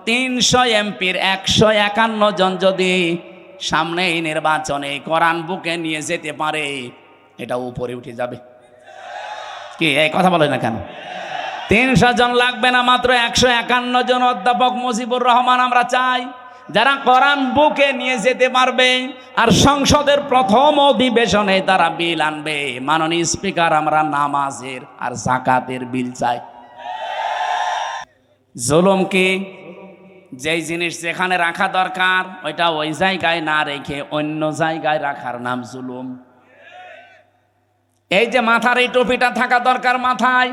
300 এমপির 151 জন যদি সামনে এই নির্বাচনে কোরআন বুকে নিয়ে যেতে পারে, এটা উপরে উঠে যাবে। কি এই কথা বলে না কেন? 300 জন লাগবে না, মাত্র 151 জন অধ্যাপক মুজিবুর রহমান আমরা চাই, যারা কোরআন বুকে নিয়ে যেতে পারবে আর সংসদের প্রথম অধিবেশনে তারা বিল আনবে। মাননীয় স্পিকার, আমরা নামাজের আর যাকাতের বিল চাই। জুলুম কি? যেই জিনিস যেখানে রাখা দরকার ওইটা ওই জায়গায় না রেখে অন্য জায়গায় রাখার নাম জুলুম। এই যে মাথার এই টুপিটা থাকা দরকার মাথায়,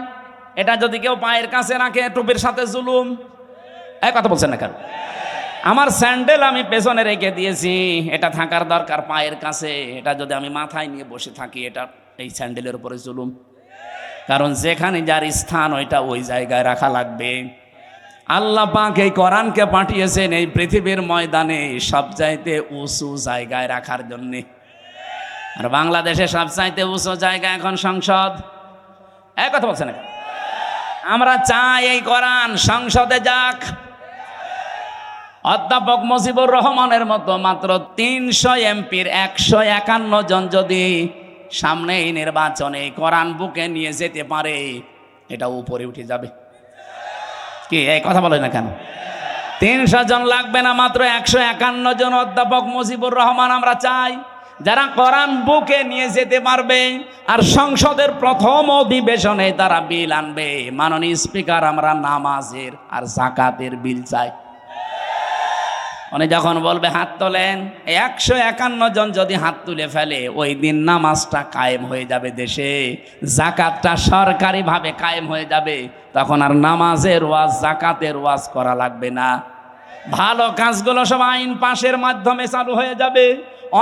এটা যদি কেউ পায়ের কাছে রাখে টুপির সাথে জুলুম। এই কথা বলছেন না কেন? আমার স্যান্ডেল আমি পেছনে রেখে দিয়েছি, এটা থাকার দরকার পায়ের কাছে, এটা যদি আমি মাথায় নিয়ে বসে থাকি, এটা এই স্যান্ডেলের উপরে জুলুম। কারণ যেখানে যার স্থান ওইটা ওই জায়গায় রাখা লাগবে। আল্লাহ পাক এই কোরআনকে পাঠিয়েছেন এই পৃথিবীর ময়দানে সবচাইতে উঁচু জায়গায় রাখার জন্যে। আর বাংলাদেশে সবচাইতে উঁচু জায়গা এখন সংসদ। এক কথা বলছেন না? আমরা চাই এই কোরআন সংসদে যাক। অধ্যাপক মুজিবুর রহমানের মতো মাত্র 300 এমপির 151 জন যদি সামনে এই নির্বাচনে কোরআন বুকে নিয়ে যেতে পারে, এটা উপরে উঠে যাবে। কি এই কথা বলে না কেন? 300 জন লাগবে না, মাত্র 151 জন অধ্যাপক মুজিবুর রহমান আমরা চাই, যারা কোরআন বুকে নিয়ে যেতে পারবে আর সংসদের প্রথম অধিবেশনে তারা বিল আনবে। মাননীয় স্পিকার, আমরা নামাজের আর যাকাতের বিল চাই। উনি যখন বলবে হাত তোলেন, 151 জন যদি হাত তুলে ফেলে, ওই দিন নামাজটা কায়েম হয়ে যাবে দেশে, যাকাতটা সরকারিভাবে কায়েম হয়ে যাবে। তখন আর নামাজের ওয়াজ যাকাতের ওয়াজ করা লাগবে না। ভালো কাজগুলো সব আইন পাশের মাধ্যমে চালু হয়ে যাবে,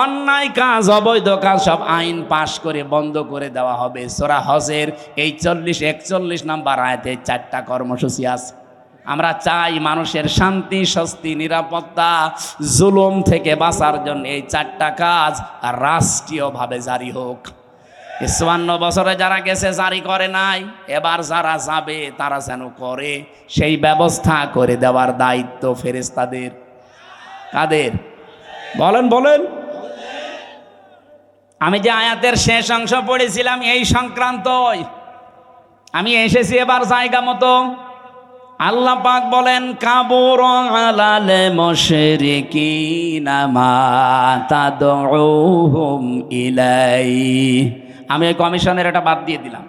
অন্যায় কাজ অবৈধ কাজ সব আইন পাশ করে বন্ধ করে দেওয়া হবে। সূরা হজের এই 40-41 নাম্বার আয়াতে 4টা কর্মসূচি আছে। আমরা চাই মানুষের শান্তি, স্বস্তি, নিরাপত্তা, জুলুম থেকে বাঁচার জন্য এই 4টা কাজ রাষ্ট্রীয়ভাবে জারি হোক। 54 বছরে যারা গেছে জারি করে নাই, এবার যারা যাবে তারা যেন করে, সেই ব্যবস্থা করে দেওয়ার দায়িত্ব ফেরেশতাদের। কাদের? বলেন বলেন। আমি যে আয়াতের শেষ অংশ পড়েছিলাম এই সংক্রান্তই আমি এসেছি এবার জায়গা মতো। আল্লাহ পাক বলেন, কাবুর আলাল মুশরিকিনা মা তাদউহুম ইলাই। আমি ওই কমিশনের এটা বাদ দিয়ে দিলাম।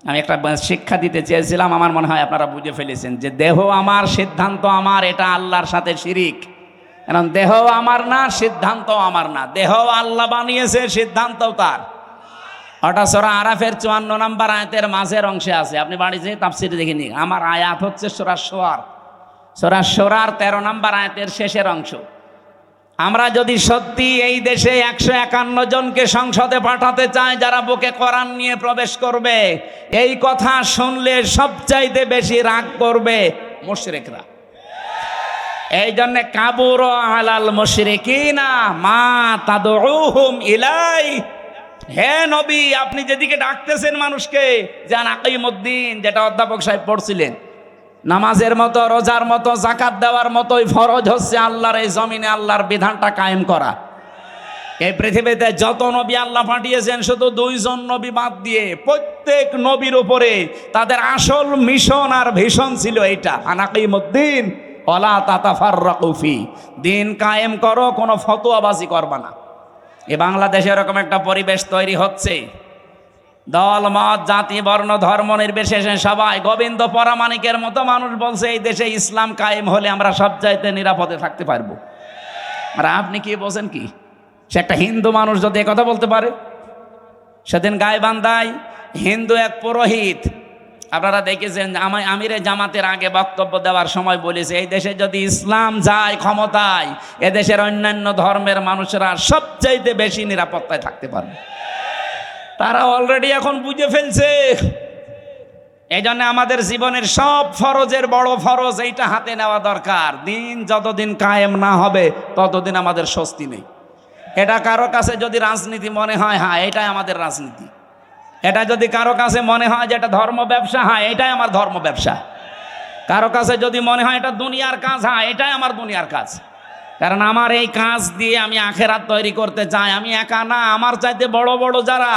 আমি একটা শিক্ষা দিতে চেয়েছিলাম, আমার মনে হয় আপনারা বুঝে ফেলেছেন যে দেহ আমার, সিদ্ধান্ত আমার, এটা আল্লাহর সাথে শিরিক। কারণ দেহ আমার না, সিদ্ধান্ত আমার না। দেহ আল্লাহ বানিয়েছে, সিদ্ধান্তও তার। ওটা সূরা আরাফের 54 নম্বর আয়াতের মাঝের অংশে আছে, আপনি বাড়ি যেয়ে তাফসীরে দেখে নিন। আমার আয়াত হচ্ছে সূরা শোরার 13 নম্বর আয়াতের শেষের অংশ। আমরা যদি সত্যি এই দেশে 151 জনকে সংসদে পাঠাতে চাই যারা বুকে কোরআন নিয়ে প্রবেশ করবে, এই কথা শুনলে সবচাইতে বেশি রাগ করবে মুশরিকরা। এই জন্য কাবুর আলাল মুশরিকিনা মা তাদউহুম ইলাই। হে নবী, আপনি যেদিকে ডাকতেছেন মানুষকে, যান আকিমুদ্দিন, যেটা অধ্যাপক সাহেব পড়ছিলেন, নামাজের মতো, রোজার মতো, যাকাত দেওয়ার মতোই ফরজ হচ্ছে আল্লাহর এই জমিনে আল্লাহর বিধানটা কায়েম করা। এই পৃথিবীতে যত নবী আল্লাহ পাঠিয়েছেন, শুধু 2 জন নবী বাদ দিয়ে প্রত্যেক নবীর উপরে তাদের আসল মিশন আর ভিশন ছিল এইটা, আনাকিমুদ্দিন ওয়ালা তাতাফাররাকু ফি। দিন কায়েম করো, কোনো ফতোয়াবাজি করবা না। এই বাংলাদেশে এরকম একটা পরিবেশ তৈরি হচ্ছে, দল মত জাতি বর্ণ ধর্ম নির্বিশেষে সবাই গোবিন্দ পরামানিকের মতো মানুষ বলছে এই দেশে ইসলাম কায়েম হলে আমরা সবচাইতে নিরাপদে থাকতে পারবো। আর আপনি কি বলছেন? কি সে একটা হিন্দু মানুষ যদি কথা বলতে পারে? সেদিন গাইবান্ধায় হিন্দু এক পুরোহিত, আপনারা দেখেছেন, আমিরে জামাতের আগে বক্তব্য দেওয়ার সময় বলেছে এই দেশে যদি ইসলাম যায় ক্ষমতায়, এদেশের অন্যান্য ধর্মের মানুষেরা সবচাইতে বেশি নিরাপত্তায় থাকতে পারবে। তারা অলরেডি এখন বুঝে ফেলছে। এই জন্য আমাদের জীবনের সব ফরজের বড় ফরজ এইটা হাতে নেওয়া দরকার। দিন যতদিন কায়েম না হবে ততদিন আমাদের স্বস্তি নেই। এটা কারো কাছে যদি রাজনীতি মনে হয়, হ্যাঁ এটাই আমাদের রাজনীতি। এটা যদি কারো কাছে মনে হয় যে এটা ধর্ম ব্যবসা, হ্যাঁ এটাই আমার ধর্ম ব্যবসা। কারো কাছে যদি মনে হয় এটা দুনিয়ার কাজ, হ্যাঁ এটাই আমার দুনিয়ার কাজ, কারণ আমার এই কাজ দিয়ে আমি আখেরাত তৈরি করতে চাই। আমি একা না, আমার চাইতে বড় বড় যারা,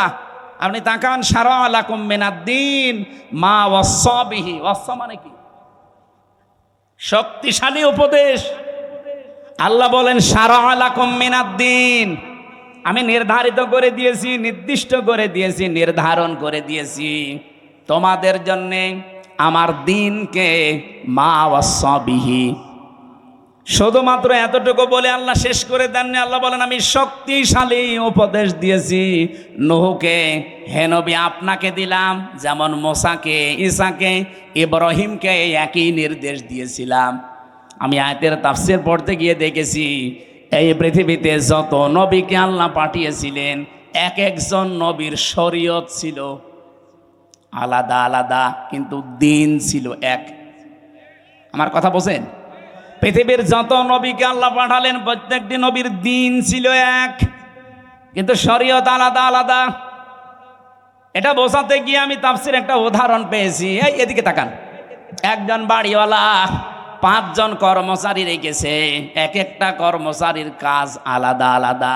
আপনি তাকান, শারা লাকুম মিনাদ্দিন মা ওয়াসা বিহি। ওয়াসা মানে কি? শক্তিশালী উপদেশ। আল্লাহ বলেন শারা লাকুম মিনাদ্দিন, আমি নির্ধারিত করে দিয়েছি, নির্দিষ্ট করে দিয়েছি, নির্ধারণ করে দিয়েছি তোমাদের জন্যে আমার দিনকে, মা ওয়াসা বিহি। শুধুমাত্র এতটুকু বলে আল্লাহ শেষ করে দেননি। আল্লাহ বলেন আমি শক্তিশালী উপদেশ দিয়েছি নূহকে, হে নবী আপনাকে দিলাম, যেমন মুসাকে, ঈসাকে, ইব্রাহিমকে একই নির্দেশ দিয়েছিলাম। আমি আয়াতের তাফসীর পড়তে গিয়ে দেখেছি এই পৃথিবীতে যত নবীকে আল্লাহ পাঠিয়েছিলেন, এক একজন নবীর শরীয়ত ছিল আলাদা আলাদা, কিন্তু দিন ছিল এক। আমার কথা বোঝেন? পৃথিবীর যত নবীকে আল্লাহ পাঠালেন প্রত্যেকটি নবীর দিন ছিল এক, কিন্তু শরীয়ত আলাদা আলাদা। এটা বোঝাতে গিয়ে আমি তাফসীর একটা উদাহরণ পেয়েছি। এই এদিকে তাকান, একজন বাড়িওয়ালা 5 জন কর্মচারী রেখেছে, এক একটা কর্মচারীর কাজ আলাদা আলাদা।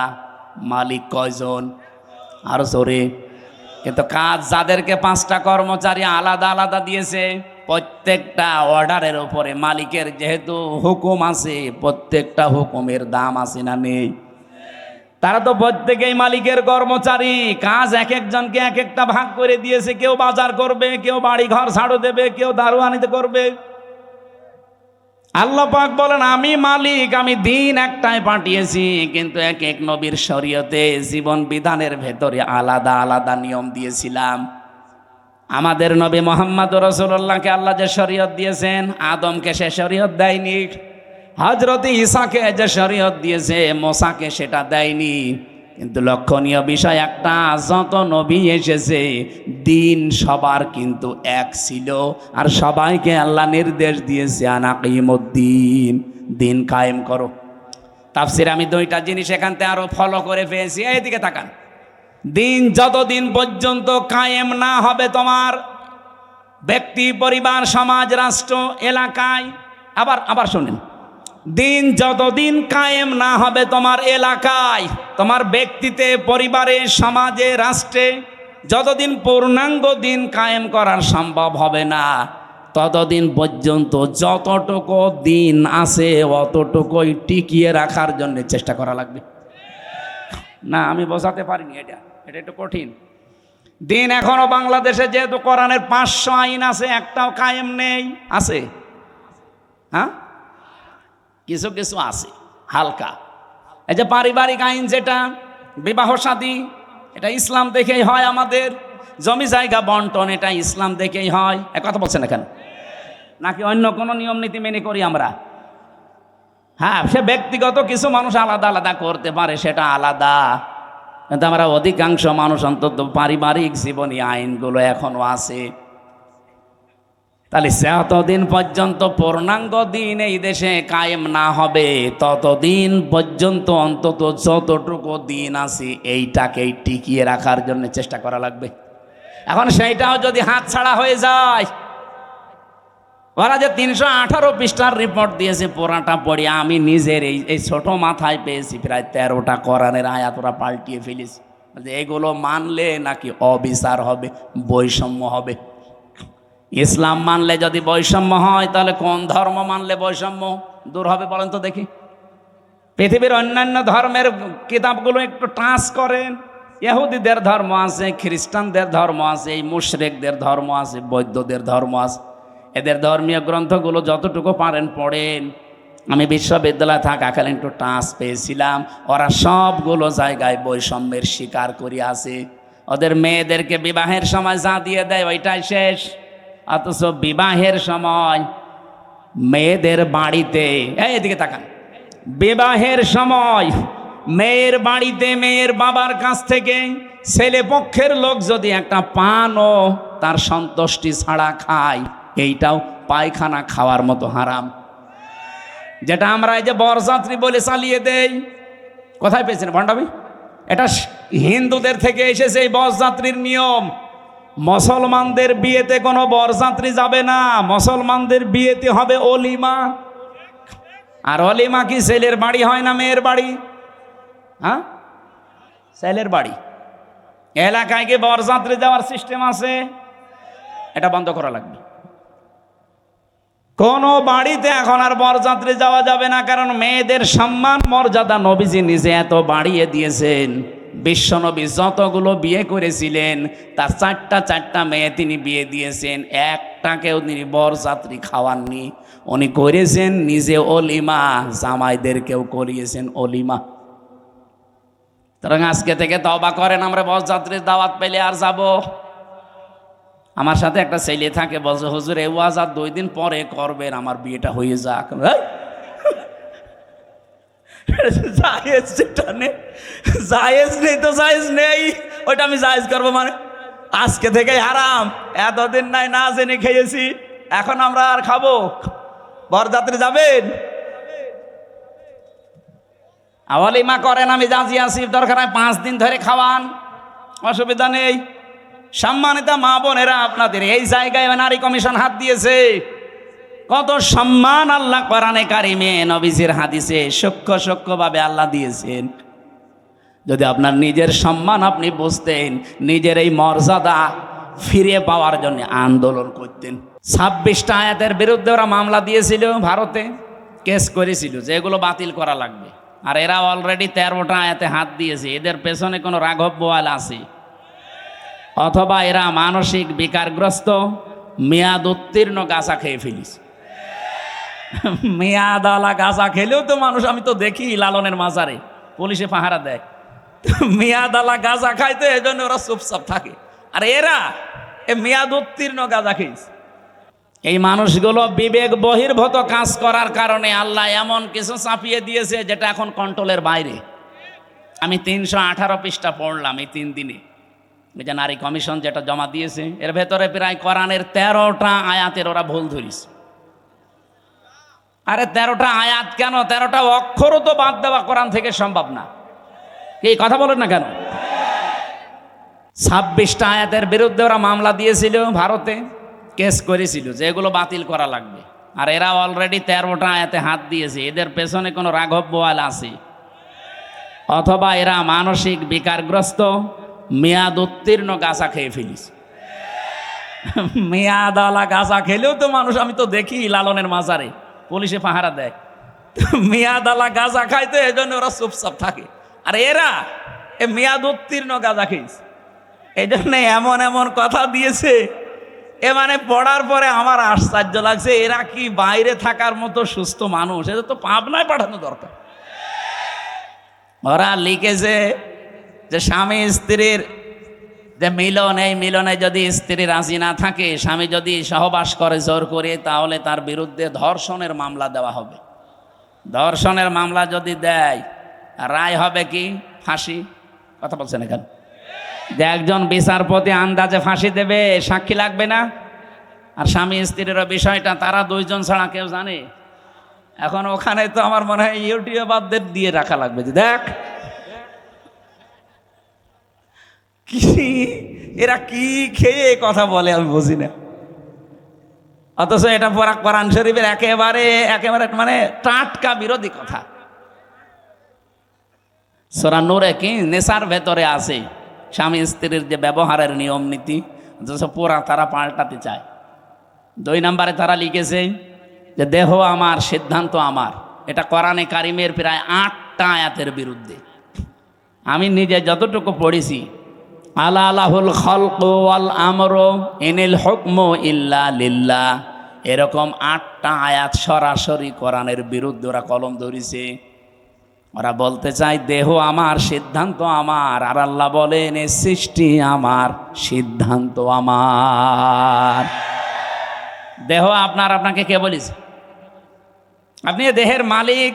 মালিক কয়জন? আরো জোরে। কিন্তু কাজ যাদেরকে 5টা কর্মচারী আলাদা আলাদা দিয়েছে, প্রত্যেকটা অর্ডারের উপরে মালিকের যেহেতু হুকুম আছে, প্রত্যেকটা হুকুমের দাম আছে না নেই? তারা তো প্রত্যেকেই মালিকের কর্মচারী, কাজ এক একজনকে এক একটা ভাগ করে দিয়েছে। কেউ বাজার করবে, কেউ বাড়ি ঘর ঝাড়ু দেবে, কেউ দারোয়ানিতে করবে। আল্লাহ পাক বলেন আমি মালিক, আমি দিন একটাই পাঠিয়েছি, কিন্তু এক এক নবীর শরীয়তে, জীবন বিধানের ভেতরে আলাদা আলাদা নিয়ম দিয়েছিলাম। আমাদের নবী মুহাম্মদ রাসূলুল্লাহকে আল্লাহ যে শরীয়ত দিয়েছেন, আদমকে সে শরীয়ত দেয়নি। হযরত ঈসাকে যে শরীয়ত দিয়েছে, মুসাকে সেটা দেয়নি। কিন্তু লক্ষণীয় বিষয় একটা, যত নবী এসেছে দিন সবার কিন্তু এক ছিল, আর সবাইকে আল্লাহ নির্দেশ দিয়েছে আনাকিমুদ্দিন, দিন কায়েম করো। তাফসীরে আমি 2টা জিনিস এখান থেকে আরো ফলো করে পেয়েছি। এইদিকে তাকান, দিন যতদিন পর্যন্ত কায়েম না হবে তোমার ব্যক্তি, পরিবার, সমাজ, রাষ্ট্র, এলাকায়, আবার শুনেন, দিন যতদিন কায়েম না হবে তোমার এলাকায়, তোমার ব্যক্তিতে, পরিবারে, সমাজে, রাষ্ট্রে, যতদিন পূর্ণাঙ্গ দিন কায়েম করার সম্ভব হবে না, ততদিন পর্যন্ত যতটুকু দিন আছে অতটুকুই টিকিয়ে রাখার জন্য চেষ্টা করা লাগবে। না আমি বোঝাতে পারিনি, এটা একটু কঠিন। দিন এখনো বাংলাদেশে যেহেতু কোরআনের 500 আইন আছে, একটাও কায়েম নেই। আছে? হ্যাঁ, কিছু কিছু আছে হালকা। এই যে পারিবারিক আইন, যেটা বিবাহ শাদী, এটা ইসলাম দেখেই হয়। আমাদের জমি জায়গা বন্টন, এটা ইসলাম দেখেই হয়। এক কথা বলছেন এখানে, নাকি অন্য কোনো নিয়ম নীতি মেনে করি আমরা? হ্যাঁ, সে ব্যক্তিগত কিছু মানুষ আলাদা আলাদা করতে পারে, সেটা আলাদা, কিন্তু আমরা অধিকাংশ মানুষ অন্তত পারিবারিক জীবনী আইনগুলো এখনো আছে। তাহলে যতদিন পর্যন্ত পূর্ণাঙ্গ দিন এই দেশে কায়েম না হবে, ততদিন পর্যন্ত অন্তত যতটুকু দিন আছে এইটাকেই টিকিয়ে রাখার জন্য চেষ্টা করা লাগবে। এখন সেইটাও যদি হাতছাড়া হয়ে যায়, ওরা যে 318 পৃষ্ঠার রিপোর্ট দিয়েছে, পুরাটা পড়ে আমি নিজের এই ছোট মাথায় পেয়েছি প্রায় 13টা কোরআনের আয়াত ওরা পাল্টিয়ে ফেলেছি। এগুলো মানলে নাকি অবিচার হবে, বৈষম্য হবে। ইসলাম মানলে যদি বৈষম্য হয়, তাহলে কোন ধর্ম মানলে বৈষম্য দূর হবে বলেন তো দেখি? পৃথিবীর অন্যান্য ধর্মের কিতাবগুলো একটু টাচ করেন। ইহুদিদের ধর্ম আছে, খ্রিস্টানদের ধর্ম আছে, এই মুশরিকদের ধর্ম আছে, বৌদ্ধদের ধর্ম আছে। এদের ধর্মীয় গ্রন্থগুলো যতটুকু পারেন পড়েন। আমি বিশ্ববিদ্যালয়ে থাকাকালীন একটু টাচ পেয়েছিলাম, ওরা সবগুলো জায়গায় বৈষম্যের শিকার করে আছে। ওদের মেয়েদেরকে বিবাহের সময় যা দিয়ে দেয় ওইটাই শেষ, অথচ বিবাহের সময় মেয়েদের বাড়িতে, এদিকে তাকান, বিবাহের সময় মেয়ের বাড়িতে মেয়ের বাবার কাছ থেকে ছেলে পক্ষের লোক যদি একটা পানও তার সন্তুষ্টি ছাড়া খায়, এইটাও পায়খানা খাওয়ার মতো হারাম। যেটা আমরা এই যে বরযাত্রী বলে চালিয়ে দেই, কোথায় পেয়েছেন ভণ্ডামি? এটা হিন্দুদের থেকে এসেছে এই বরযাত্রীর নিয়ম। মুসলমানদের বিয়েতে কোনো বরযাত্রী যাবে না, মুসলমানদের বিয়েতে হবে অলিমা। আর অলিমা কি ছেলের বাড়ি হয় না মেয়ের বাড়ি? হ্যাঁ, ছেলের বাড়ি। এলাকায় কি বরযাত্রী যাওয়ার সিস্টেম আছে? এটা বন্ধ করা লাগবে। কোন বাড়িতে এখন আর বরযাত্রী যাওয়া যাবে না, কারণ মেয়েদের সম্মান মর্যাদা নবীজি নিজে এত বাড়িয়ে দিয়েছেন। বিশ্বনবী যতগুলো বিয়ে করেছিলেন তার চারটা মেয়ে তিনি বিয়ে দিয়েছেন, একটাকেও তিনি বরযাত্রী খাওয়াননি। উনি করেছেন নিজে অলিমা, জামাইদেরকেও করিয়েছেন অলিমা। সুতরাং আজকে থেকে তওবা করেন, আমরা বরযাত্রীর দাওয়াত পেলে আর যাব। আমার সাথে একটা ছেলে থাকে, বলছে হুজুর এই ওয়াজ আর 2 দিন পরে করবেন, আমার বিয়েটা হয়ে যাক। জায়েজ যেটা নেই, জায়েজ নেই তো জায়েজ নেই, ওইটা আমি জায়েজ করবো মানে? আজকে থেকে হারাম। এতদিন নাই না জেনে খেয়েছি, এখন আমরা আর খাবো? বরযাত্রী যাবেন? অলিমা করেন, আমি রাজি আছি, দরকার হয় 5 দিন ধরে খাওয়ান, অসুবিধা নেই। সম্মানিত মা বোনেরা, আপনাদের এই জায়গায় নারী কমিশন হাত দিয়েছে। কত সম্মান আল্লাহ কোরআনে কারিমে নবীজির হাদিসে সূক্ষ্মভাবে আল্লাহ দিয়েছেন। যদি আপনার নিজের সম্মান আপনি বুঝতেন, নিজের এই মর্যাদা ফিরে পাওয়ার জন্য আন্দোলন করতেন। 26টা আয়াতের বিরুদ্ধে ওরা মামলা দিয়েছিল, ভারতে কেস করেছিল যে এগুলো বাতিল করা লাগবে। আর এরা অলরেডি 13টা আয়াতে হাত দিয়েছে। এদের পেছনে কোনো রাঘব বোয়াল আছে, অথবা এরা মানসিক বিকারগ্রস্ত, মেয়াদ উত্তীর্ণ গাঁজা খেয়ে ফেলিস। মেয়াদালা গাঁজা খেলেও তো মানুষ, আমি তো দেখি লালনের মাজারে পুলিশে পাহারা দেয়, মেয়াদালা গাঁজা খাইতে, এই জন্য ওরা চুপচাপ থাকে। আর এরা মেয়াদ উত্তীর্ণ গাঁজা খেয়েছে। এই মানুষগুলো বিবেক বহির্ভূত কাজ করার কারণে আল্লাহ এমন কিছু চাপিয়ে দিয়েছে যেটা এখন কন্ট্রোলের বাইরে। আমি 318 পৃষ্ঠা পড়লাম এই 3 দিনে। এই যে নারী কমিশন যেটা জমা দিয়েছে, এর ভেতরে প্রায় কোরআনের 13টা আয়াতের ওরা ভুল ধরিস। আরে 13টা আয়াত কেন, 13টা অক্ষরও তো বাদ দেওয়া কোরআন থেকে সম্ভব না। এই কথা বলেন না কেন? 26টা আয়াতের বিরুদ্ধে ওরা মামলা দিয়েছিল, ভারতে কেস করেছিল যে এগুলো বাতিল করা লাগবে। আর এরা অলরেডি 13টা আয়াতে হাত দিয়েছে। এদের পেছনে কোনো রাঘব বোয়াল আছে, অথবা এরা মানসিক বিকারগ্রস্ত, মেয়াদ উত্তীর্ণ গাঁজা খেয়ে ফেলিস। মেয়াদালা গাঁজা খেলেও তো মানুষ, আমি তো দেখি লালনের মাজারে পুলিশে পাহারা দেয়, মেয়াদালা গাঁজা খাইতে, এই জন্য ওরা চুপচাপ থাকে। আর এরা মেয়াদ উত্তীর্ণ গাঁজা খেয়েছে, এই জন্য এমন এমন কথা দিয়েছে। মানে পড়ার পরে আমার আশ্চর্য লাগছে, এরা কি বাইরে থাকার মতো সুস্থ মানুষ? এদের তো পাবনায় পাঠানো দরকার। ওরা লিখেছে যে স্বামী স্ত্রীর যে মিলন, এই মিলনে যদি স্ত্রী রাজি না থাকে, স্বামী যদি সহবাস করে জোর করে, তাহলে তার বিরুদ্ধে ধর্ষণের মামলা দেওয়া হবে। ধর্ষণের মামলা যদি দেয়, রায় হবে কি? ফাঁসি। কথা বলছেন এখানে যে একজন বিচারপতি আন্দাজে ফাঁসি দেবে, সাক্ষী লাগবে না। আর স্বামী স্ত্রীর বিষয়টা তারা 2 জন ছাড়া কেউ জানে। এখন ওখানে তো আমার মনে হয় ইউটিউবারদের দিয়ে রাখা লাগবে যে দেখ কি এরা কি খেয়ে কথা বলে, আমি বুঝি না। অথচ এটা পড়া কোরআন শরীফের একেবারে মানে টাটকা বিরোধী কথা। সূরা নূরে কি নেশার ভেতরে আছে স্বামী স্ত্রীর যে ব্যবহারের নিয়ম নীতি, অথচ পুরা তারা পাল্টাতে চায়। 2 নম্বরে তারা লিখেছে যে দেহ আমার, সিদ্ধান্ত আমার। এটা কোরআনে কারিমের প্রায় 8টা আয়াতের বিরুদ্ধে। আমি নিজে যতটুকু পড়েছি, আলা লাহুল খালকু ওয়াল আমরু ইনিল হুকমু ইল্লা লিল্লাহ, এরকম 8টা আয়াত সরাসরি কোরআনের বিরুদ্ধে ওরা কলম ধরেছে। ওরা বলতে চায় দেহ আমার, সিদ্ধান্ত আমার। আর আল্লাহ বলেন এ সৃষ্টি আমার, সিদ্ধান্ত আমার। দেহ আপনার, আপনাকে কে বলেছে? আপনি দেহের মালিক।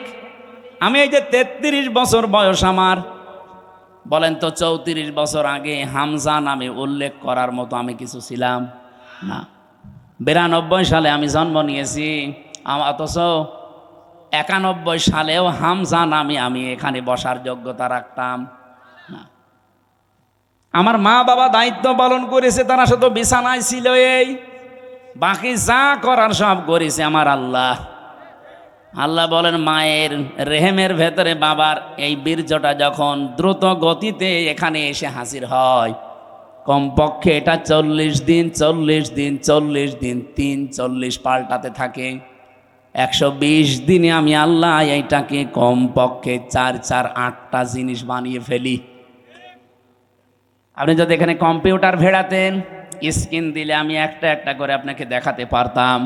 আমি এই যে 33 বছর বয়স আমার, বলেন তো 34 বছর আগে হামজা নামে উল্লেখ করার মতো আমি কিছু ছিলাম না। 92 সালে আমি জন্ম নিয়েছি, অথচ 91 সালেও হামজা নামে আমি এখানে বসার যোগ্যতা রাখতাম না। আমার মা বাবা দায়িত্ব পালন করেছে, তারা শুধু বিছানায় ছিল, এই বাকি যা করার সব করেছে আমার আল্লাহ। আল্লাহ বলেন, মায়ের রেহেমের ভেতরে বাবার এই বীর্যটা যখন দ্রুত গতিতে এখানে এসে হাজির হয়, কমপক্ষে এটা 40 দিন 40 দিন 40 দিন 40 পাল্টাতে থাকে। 120 দিনে আমি আল্লাহ এইটাকে কমপক্ষে 4-8টা জিনিস বানিয়ে ফেলি। আপনি যদি এখানে কম্পিউটার ভেড়াতেন, স্ক্রিন দিলে আমি একটা একটা করে আপনাকে দেখাতে পারতাম।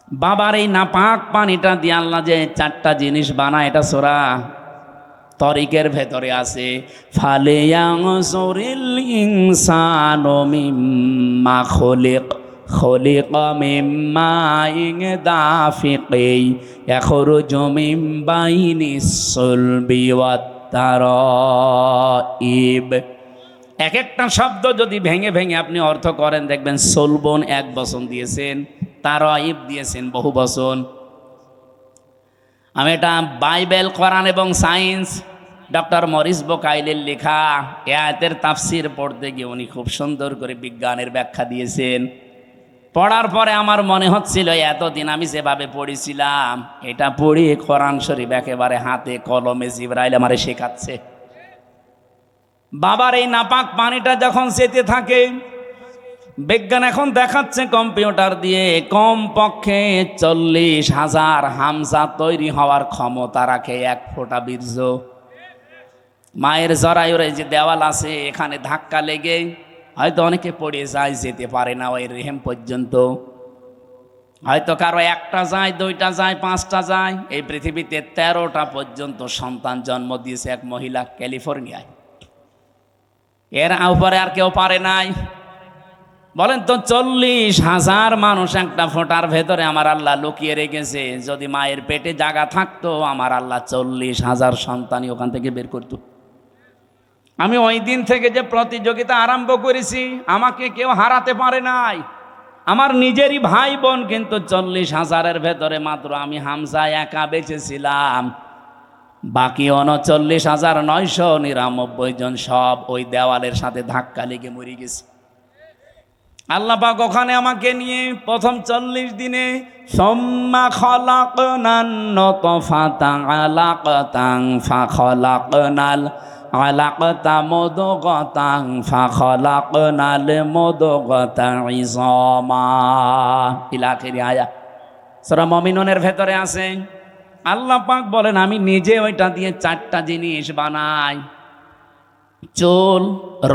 বাবার এই নাপাক পানিটা দিয়ে আল্লাহ যে 4টা জিনিস বানায়, এটা সূরা তরিকের ভেতরে আছে। ফালিয়ানজুরিল ইনসানু মিম্মা খুলিকা মিম্মা দাফিকি ইয়াখরুজু মিন বাইনিস সুলবি ওয়াত তারাইব। এক একটা শব্দ যদি ভেঙে ভেঙে আপনি অর্থ করেন, দেখবেন সলবন 1 বচন দিয়েছেন, তারাইব দিয়েছেন বহু বচন। আমি এটা বাইবেল, কোরআন এবং সায়েন্স, ডক্টর মরিস বোকাইলের লেখা এ আয়াতের তাফসির পড়তে গিয়ে উনি খুব সুন্দর করে বিজ্ঞানের ব্যাখ্যা দিয়েছেন। পড়ার পরে আমার মনে হচ্ছিল এতদিন আমি যেভাবে পড়েছিলাম, এটা পড়ি কোরআন শরীফ একেবারে হাতে কলমে জিবরাইল আমারে শেখাচ্ছে। বাবার এই নাপাক পানিটা যখন যেতে থাকে, বিজ্ঞান এখন দেখাচ্ছে কম্পিউটার দিয়ে কমপক্ষে 40,000 হামজা তৈরি হওয়ার ক্ষমতা রাখে 1 ফোঁটা বীর্য। মায়ের জরায়ুর যে দেওয়াল আছে, এখানে ধাক্কা লেগে হয়তো অনেকে পড়ে যায়, যেতে পারে না ওই রেহেম পর্যন্ত। হয়তো কারো 1টা যায়, 2টা যায়, 5টা যায়। এই পৃথিবীতে 13টা পর্যন্ত সন্তান জন্ম দিয়েছে এক মহিলা ক্যালিফোর্নিয়ায়। এর উপরে আর কেউ পারে নাই। বলেন তো, 40,000 মানুষ একটা ফোঁটার ভেতরে আমার আল্লাহ লুকিয়ে রেখেছে। যদি মায়ের পেটে জায়গা থাকতো, আমার আল্লাহ 40,000 সন্তানই ওখান থেকে বের করত। আমি ওই দিন থেকে যে প্রতিযোগিতা আরম্ভ করেছি, আমাকে কেউ হারাতে পারে নাই। আমার নিজেরই ভাই বোন কিন্তু 40,000-এর ভেতরে মাত্র আমি হামজা একা বেঁচেছিলাম। বাকি 39,999 জন সব ওই দেওয়ালের সাথে ধাক্কা লেগে মরে গেছে। আল্লাহ পাক ওখানে আমাকে নিয়ে প্রথম 40 দিনে সুম্মা খালাকনান নুতফাতান আলাকাতান ফাখালাকনাল আলাকাতা মুদগাতান ফাখালাকনাল মুদগাতা ইযামা ইলা আখিরি আয়াত। সূরা মুমিনুনের ভেতরে আছে। আল্লাহ পাক বলেন, আমি নিজে ওইটা দিয়ে 4টা জিনিস বানাই: চুল,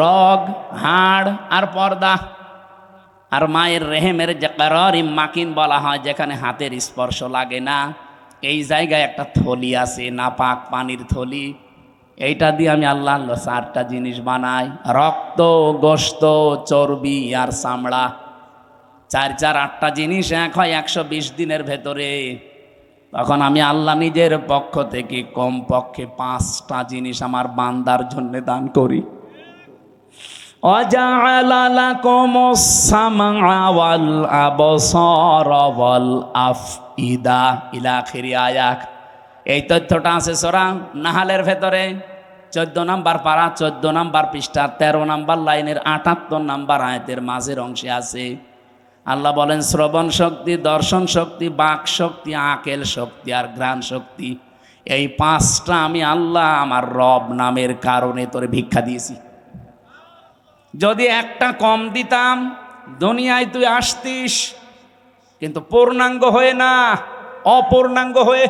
রগ, হাড় আর পর্দা। আর মায়ের রেহেমের যে কারারিম মাকিন বলা হয়, যেখানে হাতের স্পর্শ লাগে না, এই জায়গায় একটা থলি আছে, নাপাক পানির থলি। এইটা দিয়ে আমি আল্লাহ 4টা জিনিস বানাই: রক্ত, গোশত, চর্বি আর চামড়া। 4-8টা জিনিস এক হয় 120 দিনের ভেতরে। তখন আমি আল্লাহ নিজের পক্ষ থেকে কমপক্ষে 5টা জিনিস আমার বান্দার জন্য দান করি। ওয়াজআলা লাকুমুস সামআ ওয়াল আবসারা ওয়াল আফইদা ইলা আখিরি আয়াত। এই তথ্যটা আছে সূরা নাহালের ভেতরে 14 নম্বর পারা, 14 নম্বর পৃষ্ঠা, 13 নম্বর লাইনের 78 নম্বর আয়াতের মাঝের অংশে আছে। আল্লাহ বলেন, শ্রবণ শক্তি, দর্শন শক্তি, বাক শক্তি, আকেল শক্তি আর ঘ্রাণ শক্তি, এই 5টা আমি আল্লাহ আমার রব নামের কারণে তোরে ভিক্ষা দিয়েছি। যদি একটা কম দিতাম, দুনিয়ায় তুই আসতিস, কিন্তু পূর্ণাঙ্গ হয়ে না, অপূর্ণাঙ্গ হয়ে।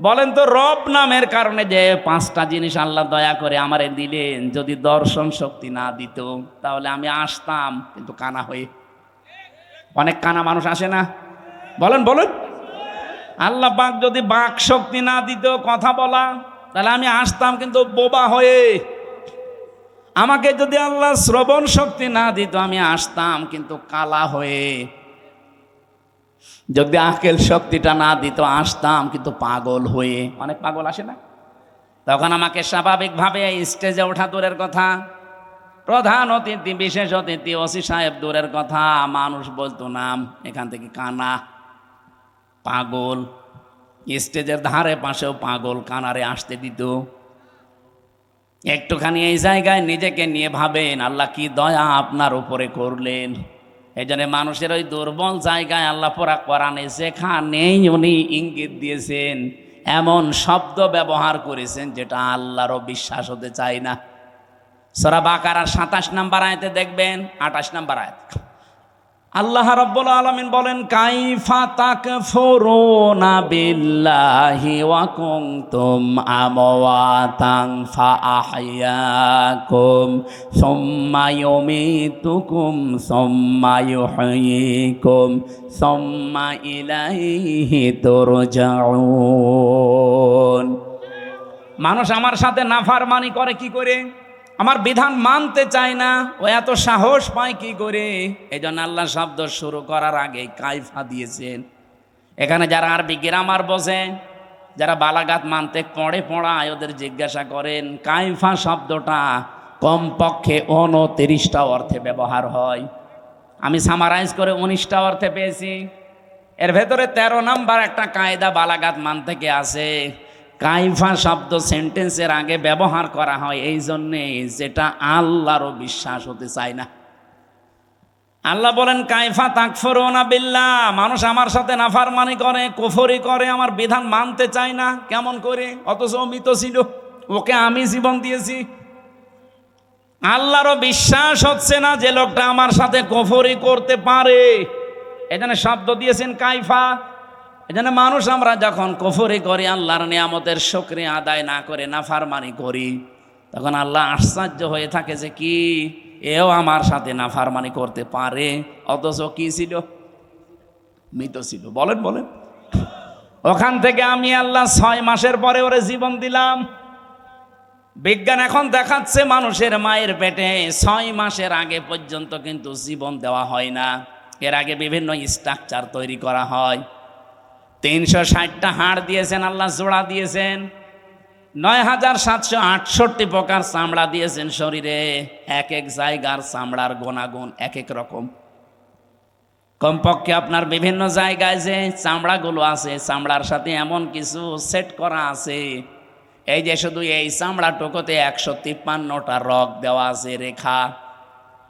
বলেন তো, রব নামের কারণে যে 5টা জিনিস আল্লাহ দয়া করে আমারে দিলেন, যদি দর্শন শক্তি না দিত, তাহলে আমি আসতাম কিন্তু কানা হয়ে। অনেক কানা মানুষ আসে না? বলেন বলেন। আল্লাহ পাক যদি বাক শক্তি না দিত, কথা বলা, তাহলে আমি আসতাম কিন্তু বোবা হয়ে। আমাকে যদি আল্লাহ শ্রবণ শক্তি না দিত, আমি আসতাম কিন্তু কালা হয়ে। যদি আকেল শক্তিটা না দিত, আসতাম কিন্তু পাগল হয়ে। অনেক পাগল আসে না? তখন আমাকে স্বাভাবিকভাবে স্টেজে ওঠা দূরের কথা, প্রধান অতিথি, বিশেষ অতিথি, ওসি সাহেব দূরের কথা, মানুষ বলতো নাম, এখান থেকে কানা, পাগল। স্টেজের ধারে পাশেও পাগল কানারে আসতে দিত। একটুখানি এই জায়গায় নিজেকে নিয়ে ভাবেন আল্লাহ কি দয়া আপনার উপরে করলেন। এই জন্য মানুষের ওই দুর্বল জায়গায় আল্লাহ পুরা কোরআনে যেখানেই উনি ইঙ্গিত দিয়েছেন এমন শব্দ ব্যবহার করেছেন যেটা আল্লাহরও বিশ্বাস হতে চায় না। সূরা বাকারার ২৭ নম্বর আয়াতে দেখবেন, ২৮ নম্বর আয়াত আল্লাহ রাব্বুল আলামিন বলেন, কাইফা তাকফুরুনা বিল্লাহি ওয়া কুনতুম আমওয়াতান ফাআহইয়াকুম সুম্মা ইউমীতুকুম সুম্মা ইউহয়ীকুম সুম্মা ইলাইহি তুরজাউন। মানুষ আমার সাথে নাফরমানি করে কি করে? আমার বিধান মানতে চায় না, ও এত সাহস পায় কি করে? এই জন্য আল্লাহ শব্দ শুরু করার আগে কাইফা দিয়েছেন। এখানে যারা আরবি গ্রামার বোঝে, যারা বালাগাত মানতে পড়ায় ওদের জিজ্ঞাসা করেন কাইফা শব্দটা কমপক্ষে ২৯টা অর্থে ব্যবহার হয়। আমি সামারাইজ করে ১৯টা অর্থে পেয়েছি। এর ভেতরে ১৩ নাম্বার একটা কায়দা বালাগাত মান থেকে আছে। কাইফা শব্দ সেন্টেন্সের আগে ব্যবহার করা হয় এই জন্যে যেটা আল্লাহরও বিশ্বাস হতে চায় না। আল্লাহ বলেন কাইফা তাকফুরুনা বিল্লাহ, মানুষ আমার সাথে নাফরমানি করে, কুফরি করে, আমার বিধান মানতে চায় না। কেমন করে? অথচ মৃত ছিল, ওকে আমি জীবন দিয়েছি। আল্লাহরও বিশ্বাস হচ্ছে না যে লোকটা আমার সাথে কুফরি করতে পারে, এখানে শব্দ দিয়েছেন কাইফা। এজন্য মানুষ আমরা যখন কুফরি করি, আল্লাহর নিয়ামতের শুকরিয়া আদায় না করে নাফরমানি করি, তখন আল্লাহ আশ্চর্য হয়ে থাকে যে কি এও আমার সাথে নাফরমানি করতে পারে, অথচ কি ছিল? মৃত ছিল। বলেন বলেন। ওখান থেকে আমি আল্লাহ ৬ মাসের পরে ওরে জীবন দিলাম। বিজ্ঞান এখন দেখাচ্ছে মানুষের মায়ের পেটে ৬ মাসের আগে পর্যন্ত কিন্তু জীবন দেওয়া হয় না। এর আগে বিভিন্ন স্ট্রাকচার তৈরি করা হয়। ৩৬০টা হাড় দিয়েছেন আল্লাহ, জোড়া দিয়েছেন, ৯৭৬৮ প্রকার চামড়া দিয়েছেন শরীরে। এক এক জায়গার চামড়ার গুণাগুণ এক এক রকম। কমপক্ষে আপনার বিভিন্ন জায়গায় যে চামড়াগুলো আছে, চামড়ার সাথে এমন কিছু সেট করা আছে, এই যে শুধু এই চামড়াটুকুতে ১৫৩টা রগ দেওয়া আছে, রেখা।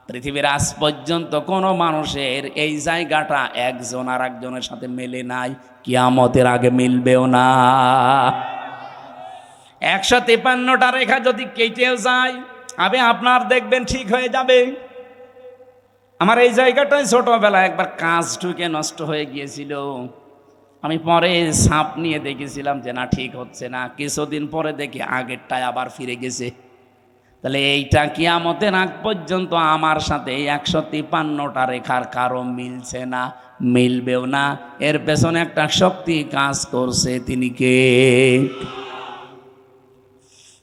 পৃথিবীর আজ পর্যন্ত কোনো মানুষের এই জায়গাটা একজন আর একজনের সাথে মেলে নাই, কিয়ামতের আগে মিলবেও না। ১৫৩টা রেখা যদি কেটেও যায়, আপনার দেখবেন ঠিক হয়ে যাবে। আমার এই জায়গাটায় ছোটবেলায় একবার কাঁচ ঢুকে নষ্ট হয়ে গিয়েছিল। আমি পরে সাপ নিয়ে দেখেছিলাম যে না, ঠিক হচ্ছে না। কিছুদিন পরে দেখি আগেরটায় আবার ফিরে গেছে। তাহলে এইটা কিয়ামতের আগ পর্যন্ত আমার সাথে এই ১৫৩টা রেখার কারো মিলছে না, মিলবেও না। এর পেছনে একটা শক্তি কাজ করছে, তিনি কে?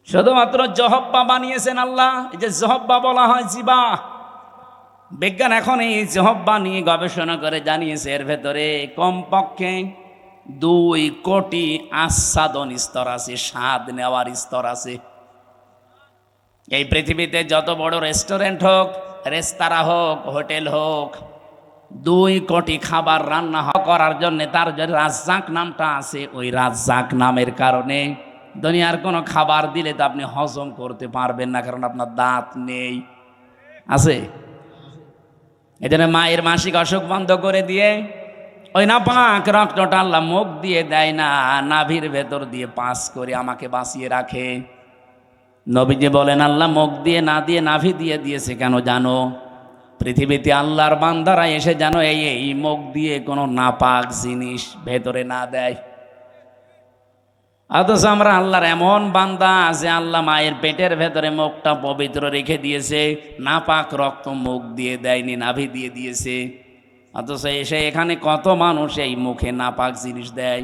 শুধুমাত্র জহব্বা বানিয়েছেন আল্লাহ। এই যে জহব্বা বলা হয় জিবা, বিজ্ঞান এখন এই জহব্বা নিয়ে গবেষণা করে জানিয়েছে এর ভেতরে কমপক্ষে ২ কোটি আস্বাদন স্তর আছে, স্বাদ নেওয়ার স্তর আছে। এই পৃথিবীতে যত বড় রেস্টুরেন্ট হোক, রেস্তোরাঁ হোক, হোটেল হোক, ২ কোটি খাবার রান্না করার জন্য তার যে রাজ্জাক নামটা আছে, ওই রাজ্জাক নামের কারণে দুনিয়ার কোনো খাবার দিলে তো আপনি হজম করতে পারবেন না, কারণ আপনার দাঁত নেই। আছে? এজন্য মায়ের মাসিক অসুখ বন্ধ করে দিয়ে ওই নাপাক রক্তটা আল্লাহ মুখ দিয়ে দেয় না, নাভির ভেতর দিয়ে পাস করে আমাকে বাঁচিয়ে রাখে। নবীজি বলেন আল্লাহ মুখ দিয়ে না দিয়ে নাভি দিয়ে দিয়েছে কেন জানো? পৃথিবীতে আল্লাহর বান্দারা এসে যেন এই মুখ দিয়ে কোনো নাপাক জিনিস ভেতরে না দেয়। অথচ আমরা আল্লাহর এমন বান্দা যে আল্লাহ মায়ের পেটের ভেতরে মুখটা পবিত্র রেখে দিয়েছে, নাপাক রক্ত মুখ দিয়ে দেয়নি, নাভি দিয়ে দিয়েছে। অথচ এসে এখানে কত মানুষ এই মুখে নাপাক জিনিস দেয়।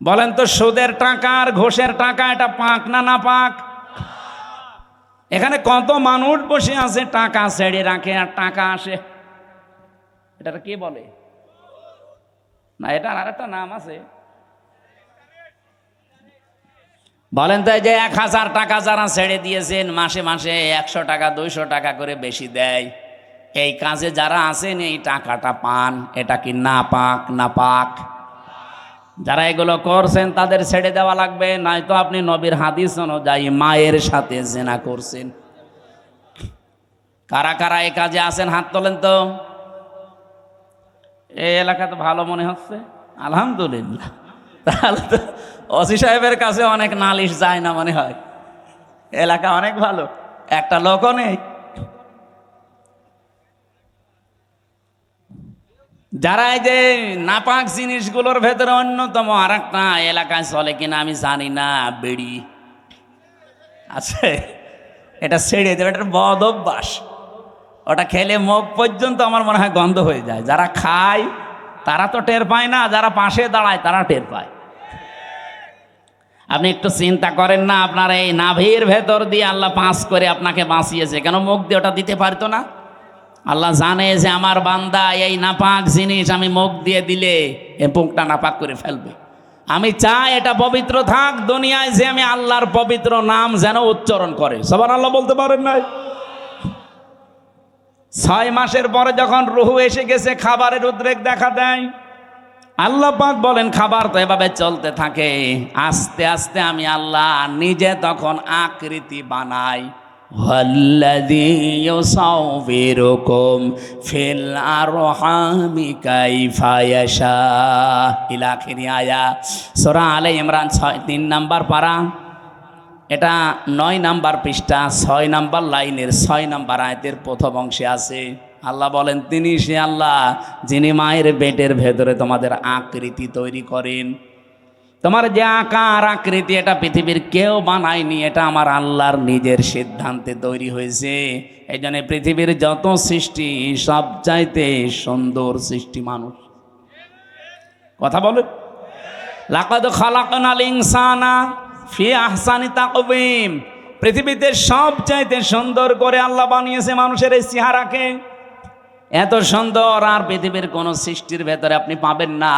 বলেন তো, সুদের টাকা আর ঘোষের টাকা এটা পাক না নাপাক? এখানে কত মানুষ বসে আছে, টাকা ছেড়ে রাখে আর টাকা আসে। এটা কি বলে না? এটার আর একটা নাম আছে। বলেন তো, এই যে ১০০০ টাকা যারা ছেড়ে দিয়েছেন, মাসে মাসে ১০০ টাকা ২০০ টাকা করে বেশি দেয়, এই কাজে যারা আছেন এই টাকাটা পান, এটা কি নাপাক? নাপাক। যারা এগুলো করছেন তাদের ছেড়ে দেওয়া লাগবে, নয়তো আপনি নবীর হাদিস অনুযায়ী মায়ের সাথে জেনা করছেন। কারা কারা এই কাজে আছেন হাত তোলেন তো। এই এলাকা তো ভালো মনে হচ্ছে, আলহামদুলিল্লাহ। তাহলে তো ওসি সাহেবের কাছে অনেক নালিশ যায় না মনে হয়, এলাকা অনেক ভালো, একটা লোকও নেই। যারা এই যে নাপাক জিনিসগুলোর ভেতরে অন্যতম আর একটা এলাকায় চলে কিনা আমি জানি না, বিড়ি আছে, এটা ছেড়ে দেবে, এটা বদ অভ্যাস। ওটা খেলে মুখ পর্যন্ত আমার মনে হয় গন্ধ হয়ে যায়। যারা খায় তারা তো টের পায় না, যারা পাশে দাঁড়ায় তারা টের পায়। আপনি একটু চিন্তা করেন না, আপনার এই নাভির ভেতর দিয়ে আল্লাহ পাস করে আপনাকে বাঁচিয়েছে, কেন মুখ দিয়ে ওটা দিতে পারতো না? আল্লাহ জানে যে আমার বান্দা এই নাপাক জিনিস আমি মুখ দিয়ে দিলে এ মুখটা নাপাক করে ফেলবে। আমি চাই এটা পবিত্র থাক দুনিয়ায়, যে আমি আল্লাহর পবিত্র নাম যেন উচ্চারণ করে। সুবহানাল্লাহ বলতে পারেন নাই? 6 মাসের পরে যখন রুহু এসে গেছে, খাবারের উদ্রেক দেখা দেয়। আল্লাহ পাক বলেন খাবার তো এভাবে চলতে থাকে, আস্তে আস্তে আমি আল্লাহ নিজে তখন আকৃতি বানাই। ওয়াল্লাযী ইউসাউবিরুকুম ফিল আরহামি কাইফা ইয়াশা ইলা আখিরি আয়াত, সূরা আলে ইমরান 3 নাম্বার পারা, এটা 9 নাম্বার পৃষ্ঠা 6 নাম্বার লাইনের 6 নাম্বার আয়াতের প্রথম অংশে আছে। আল্লাহ বলেন তিনি সে আল্লাহ যিনি মায়ের পেটের ভেতরে তোমাদের আকৃতি তৈরি করেন। তোমার যে আকার আকৃতি এটা পৃথিবীর কেউ বানায়নি, এটা আমার আল্লাহর নিজের সিদ্ধান্তে তৈরি হয়েছে। এই জন্য পৃথিবীর যত সৃষ্টি সবচাইতে সুন্দর সৃষ্টি মানুষ। কথা বলে লাকাদ খালাকনাল ইনসানা ফি আহসানি তাকওয়িম, পৃথিবীতে সবচাইতে সুন্দর করে আল্লাহ বানিয়েছে মানুষের এই চেহারাকে। এত সুন্দর আর পৃথিবীর কোন সৃষ্টির ভেতরে আপনি পাবেন না।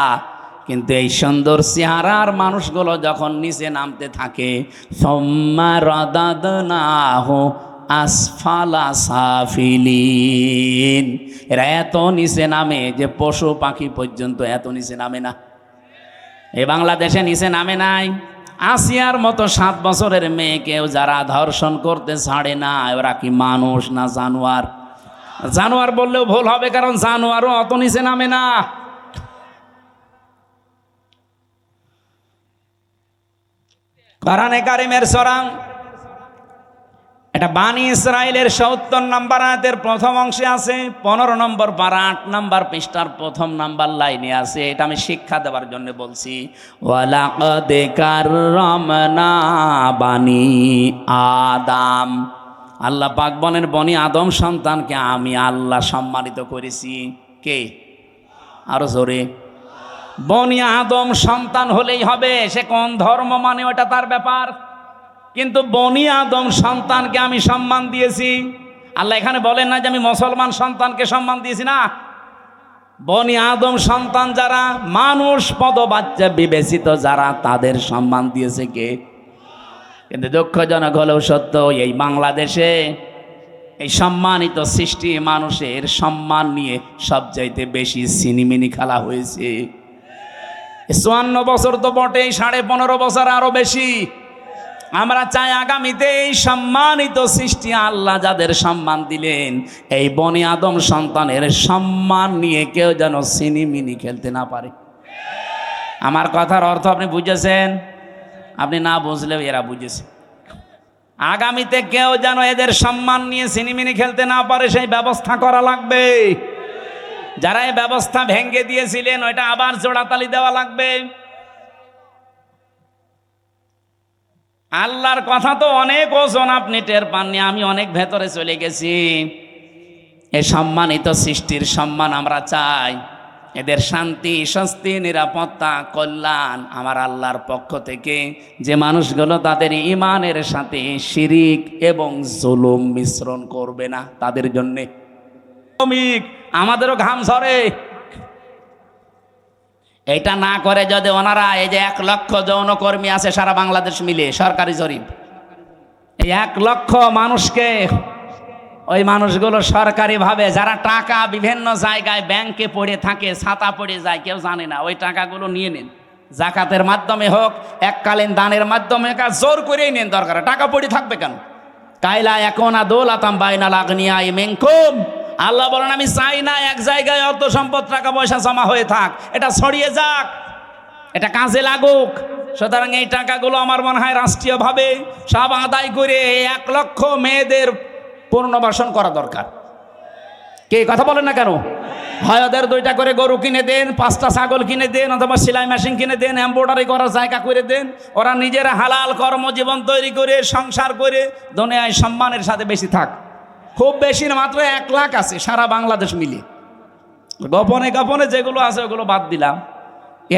কিন্তু এই সুন্দর চেহারার মানুষগুলো যখন নিচে নামতে থাকে, সুম্মা রাদাদনাহু আসফালা সাফিলিন, এরা এত নিচে নামে যে পশু পাখি পর্যন্ত এত নিচে নামে না। এই বাংলাদেশে নিচে নামে নাই। আসিয়ার মতো 7 বছরের মেয়েকেও যারা ধর্ষণ করতে ছাড়ে না, ওরা কি মানুষ না জানোয়ার? জানোয়ার বললেও ভুল হবে, কারণ জানোয়ারও অত নিচে নামে না। কোরআনে কারিমের সূরা এটা বানি ইসরাইলের ৭০ নম্বর আয়াতের প্রথম অংশে আছে, 15 নম্বর পারা 8 নম্বর পৃষ্ঠার প্রথম নাম্বার লাইনে আছে। এটা আমি শিক্ষা দেওয়ার জন্য বলছি। ওয়ালাকাদ কাররামনা বানি আদম, আল্লাহ পাক বলেন বনি আদম সন্তানকে আমি আল্লাহ সম্মানিত করেছি। কে? আরো জোরে। বনি আদম সন্তান হলেই হবে, সে কোন ধর্ম মানে ওটা তার ব্যাপার, কিন্তু বনি আদম সন্তানকে আমি সম্মান দিয়েছি। আল্লাহ এখানে বলেন না যে আমি মুসলমান সন্তানকে সম্মান দিয়েছি, না। বনি আদম সন্তান যারা মানুষ পদবাচ্চা বিবেচিত যারা, তাদের সম্মান দিয়েছে কে? কিন্তু দুঃখজনক হলেও সত্য, এই বাংলাদেশে এই সম্মানিত সৃষ্টি মানুষের সম্মান নিয়ে সবচাইতে বেশি সিনিমিনি খেলা হয়েছে। 54 বছর তো বটেই, 15.5 বছর আরো বেশি। আমরা চাই আগামীতে এই সম্মানিত সৃষ্টি আল্লাহ যাদের সম্মান দিলেন, এই বনি আদম সন্তানের সম্মান নিয়ে কেউ যেন সিনিমিনি খেলতে না পারে। আমার কথার অর্থ আপনি বুঝেছেন? আপনি না বুঝলেও এরা বুঝেছে। আগামীতে কেউ যেন এদের সম্মান নিয়ে সিনিমিনি খেলতে না পারে, সেই ব্যবস্থা করা লাগবে। যারা এই ব্যবস্থা ভেঙে দিয়েছিলেন ওইটা আবার জোড়াতালি দেওয়া লাগবে। আল্লাহর কথা তো অনেক ওজন, আপনি টের পাননি, আমি অনেক ভেতরে চলে গেছি। এই সম্মানিত সৃষ্টির সম্মান আমরা চাই, এদের শান্তি স্বস্তি নিরাপত্তা কল্যাণ আমার আল্লাহর পক্ষ থেকে। যে মানুষগুলো তাদের ঈমানের সাথে শিরিক এবং জুলুম মিশ্রণ করবে না, তাদের জন্যে আমাদেরও ঘাম ঝরে। এটা না করে যদি ওনারা, এই যে 1 লক্ষ যৌনকর্মী আছে সারা বাংলাদেশ মিলে, সরকারি জরিপ, এই 1 লক্ষ মানুষকে, ওই মানুষগুলো সরকারিভাবে যারা টাকা বিভিন্ন জায়গায় ব্যাংকে পড়ে থাকে, ছাতা পড়ে যায়, কেউ জানে না, ওই টাকাগুলো নিয়ে নেন, জাকাতের মাধ্যমে হোক, এককালীন দানের মাধ্যমে হোক, জোর করেই নেন, দরকার টাকা পড়ে থাকবে কেন? কাইলা এখন আদৌলাতাম বাইনাল আগনিয়াই মিনকুম, আল্লাহ বলেন আমি চাই না এক জায়গায় অর্থ সম্পদ টাকা পয়সা জমা হয়ে থাক, এটা ছড়িয়ে যাক, এটা কাজে লাগুক। সুতরাং এই টাকাগুলো আমার মনে হয় রাষ্ট্রীয়ভাবে সব আদায় করে 1 লক্ষ মেয়েদের পুনর্বাসন করা দরকার। কে কথা বলেন না কেন? হয় ওদের 2টা করে গরু কিনে দেন, 5টা ছাগল কিনে দেন, অথবা সেলাই মেশিন কিনে দেন, এমব্রয়ডারি করার জায়গা করে দেন। ওরা নিজেরা হালাল কর্মজীবন তৈরি করে সংসার করে দুনিয়ায় সম্মানের সাথে বেশি থাক। খুব বেশি না, মাত্র 1 লাখ আছে সারা বাংলাদেশ মিলে। গোপনে গোপনে যেগুলো আছে ওগুলো বাদ দিলাম।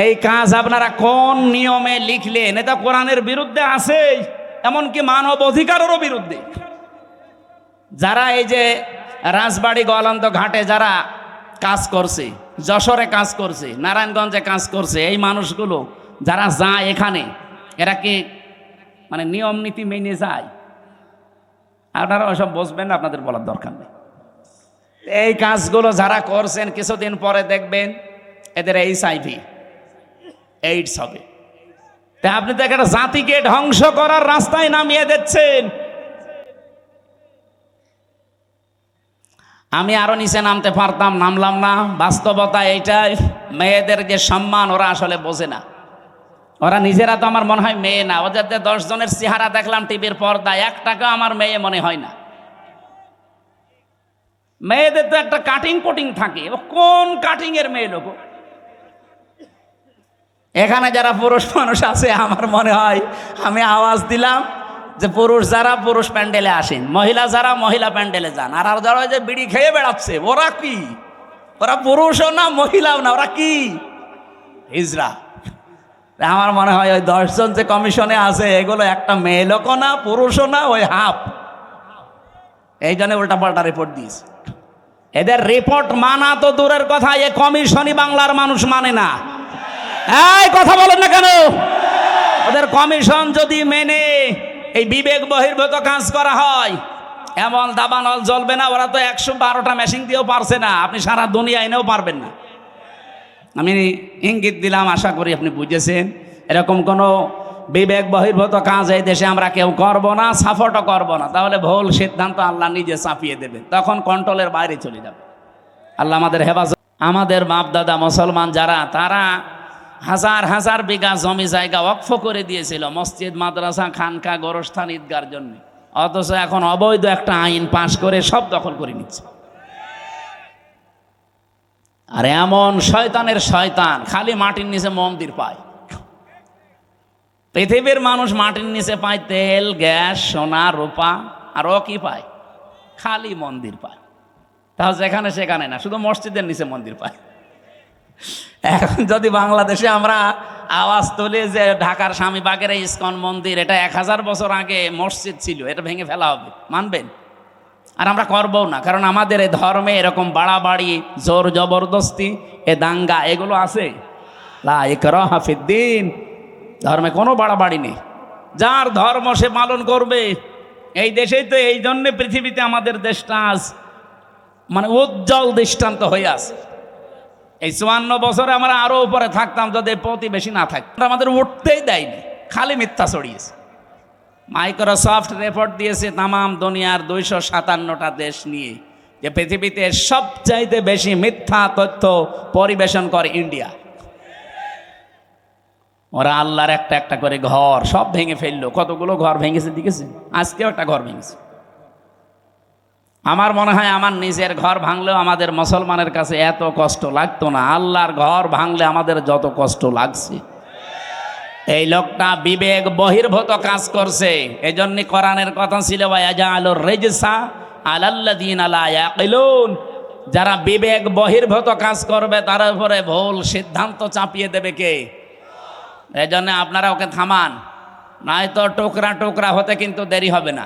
এই কাজ আপনারা কোন নিয়মে লিখলেন? এটা কোরআনের বিরুদ্ধে আছে, এমনকি মানব অধিকারেরও বিরুদ্ধে। যারা এই যে রাজবাড়ি গোয়ালন্দ ঘাটে যারা কাজ করছে, যশোরে কাজ করছে, নারায়ণগঞ্জে কাজ করছে, এই মানুষগুলো যারা যায় এখানে, এরা কি মানে নিয়ম নীতি মেনে যায়? আপনারা ওসব বসবেন না, আপনাদের বলার দরকার নেই। এই কাজগুলো যারা করছেন কিছুদিন পরে দেখবেন এদের HIV এইডস হবে। তা আপনি তো একটা জাতিকে ধ্বংস করার রাস্তায় নামিয়ে দিচ্ছেন। আমি আরো নিচে নামতে পারতাম, নামলাম না। বাস্তবতা এইটাই, মেয়েদের যে সম্মান ওরা আসলে বোঝে না। ওরা নিজেরা তো আমার মনে হয় মেয়ে না। ওদের যে 10 জনের চেহারা দেখলাম টিভির পর্দায়, একটাকেও আমার মেয়ে মনে হয় না। মেয়েদের তো একটা কাটিং কোটিং থাকে, কোন কাটিং এর মেয়ে লোক? এখানে যারা পুরুষ মানুষ আছে আমার মনে হয়, আমি আওয়াজ দিলাম যে পুরুষ যারা পুরুষ প্যান্ডেলে আসেন, মহিলা যারা মহিলা প্যান্ডেলে যান। আর যারা ওই যে বিড়ি খেয়ে বেড়াচ্ছে, ওরা কি? ওরা পুরুষও না মহিলাও না, ওরা কি? হিজড়া। আমার মনে হয় ওই 10 জন যে কমিশনে আছে এগুলো একটা মেয়ে লোকও না, পুরুষও না, ওই হাফ। এই জন্য উল্টা পাল্টা রিপোর্ট দিয়েছে। এদের রিপোর্ট মানা তো দূরের কথা, এ কমিশনই বাংলার মানুষ মানে না। এই কথা বলেন না কেন? ওদের কমিশন যদি মেনে এই বিবেক বহির্ভূত কাজ করা হয়, এমন দাবানল জ্বলবে না। ওরা তো 112টা মেশিন দিয়েও পারছে না, আপনি সারা দুনিয়া এনেও পারবেন না। আমি ইঙ্গিত দিলাম, আশা করি আপনি বুঝেছেন। এরকম কোনো বিবেক বহির্ভূত কাজ এই দেশে আমরা কেউ করব না, সাপোর্টও করব না। তাহলে ভুল সিদ্ধান্ত আল্লাহ নিজে চাপিয়ে দেবেন, তখন কন্ট্রোলের বাইরে চলে যাবে। আল্লাহ আমাদের হেফাজত। আমাদের বাপ দাদা মুসলমান যারা, তারা হাজার হাজার বিঘা জমি জায়গা ওয়াকফ করে দিয়েছিল মসজিদ, মাদ্রাসা, খানকা, গোরস্থান, ঈদগার জন্য। অথচ এখন অবৈধ একটা আইন পাশ করে সব দখল করে নিচ্ছে। আর এমন শয়তানের শয়তান, খালি মাটির নিচে মন্দির পায়। পৃথিবীর মানুষ মাটির নিচে পায় তেল, গ্যাস, সোনা, রূপা, আর ও কি পায়? খালি মন্দির পায়। তাহলে যেখানে সেখানে না, শুধু মসজিদের নিচে মন্দির পায়। এখন যদি বাংলাদেশে আমরা আওয়াজ তুলি যে ঢাকার স্বামীবাগের এই ইসকন মন্দির, এটা 1000 বছর আগে মসজিদ ছিল, এটা ভেঙে ফেলা হবে, মানবেন? আর আমরা করবো না, কারণ আমাদের এই ধর্মে এরকম বাড়াবাড়ি, জোর জবরদস্তি, এ দাঙ্গা, এগুলো আছে। লা ইকরাহা ফিদ্দিন, ধর্মে কোনো বাড়াবাড়ি নেই। যার ধর্ম সে পালন করবে। এই দেশেই তো এই জন্যে পৃথিবীতে আমাদের দেশটা আজ মানে উজ্জ্বল দৃষ্টান্ত হয়ে আছে। এই 54 বছরে আমরা আরো উপরে থাকতাম যদি প্রতিবেশী না থাকতো। আমাদের উঠতেই দেয়নি, খালি মিথ্যা ছড়িয়েছে। মাইক্রোসফট রিপোর্ট দিয়েছে তামাম দুনিয়ার 257টা দেশ নিয়ে, যে পৃথিবীতে সবচাইতে বেশি মিথ্যা তথ্য পরিবেশন করে ইন্ডিয়া। ওরা আল্লাহর একটা একটা করে ঘর সব ভেঙে ফেললো। কতগুলো ঘর ভেঙেছে দেখেছেন? আজকেও একটা ঘর ভেঙেছে। আমার মনে হয় আমার নিজের ঘর ভাঙলেও আমাদের মুসলমানের কাছে এত কষ্ট লাগতো না, আল্লাহর ঘর ভাঙলে আমাদের যত কষ্ট লাগছে। এই লোকটা বিবেক বহির্ভূত কাজ করছে। এই জন্য কোরআনের কথা ছিল ওয়াজালুর রিজসা আলাল্লাযিনা লা ইয়াকিলুন, যারা বিবেক বহির্ভূত কাজ করবে তার উপরে ভুল সিদ্ধান্ত চাপিয়ে দেবে কে? এই জন্য আপনারা ওকে থামান, নয়তো টুকরা টুকরা হতে কিন্তু দেরি হবে না।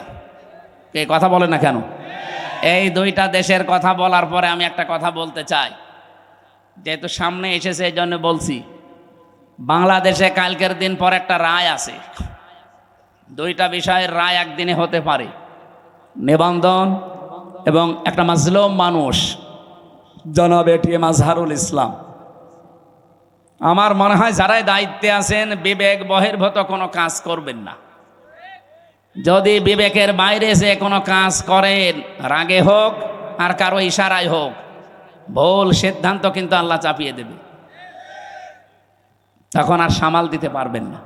কে কথা বলে না কেন? এই 2টা দেশের কথা বলার পরে আমি একটা কথা বলতে চাই, যেহেতু সামনে এসেছে এই জন্য বলছি। বাংলাদেশে কালকের দিন পর একটা রায় আছে, 2টা বিষয়ের রায় একদিনে হতে পারে। নিবন্ধন এবং একটা মাজলুম মানুষ জনাব এটিএম আজহারুল ইসলাম, আমার মনে হয় যারাই দায়িত্বে আছেন বিবেক বহির্ভূত কোনো কাজ করবেন না। যদি বিবেকের বাইরে যে কোনো কাজ করেন, রাগে হোক আর কারো ইশারায় হোক, ভুল সিদ্ধান্ত কিন্তু আল্লাহ চাপিয়ে দেবে, তখন আর সামাল দিতে পারবেন না।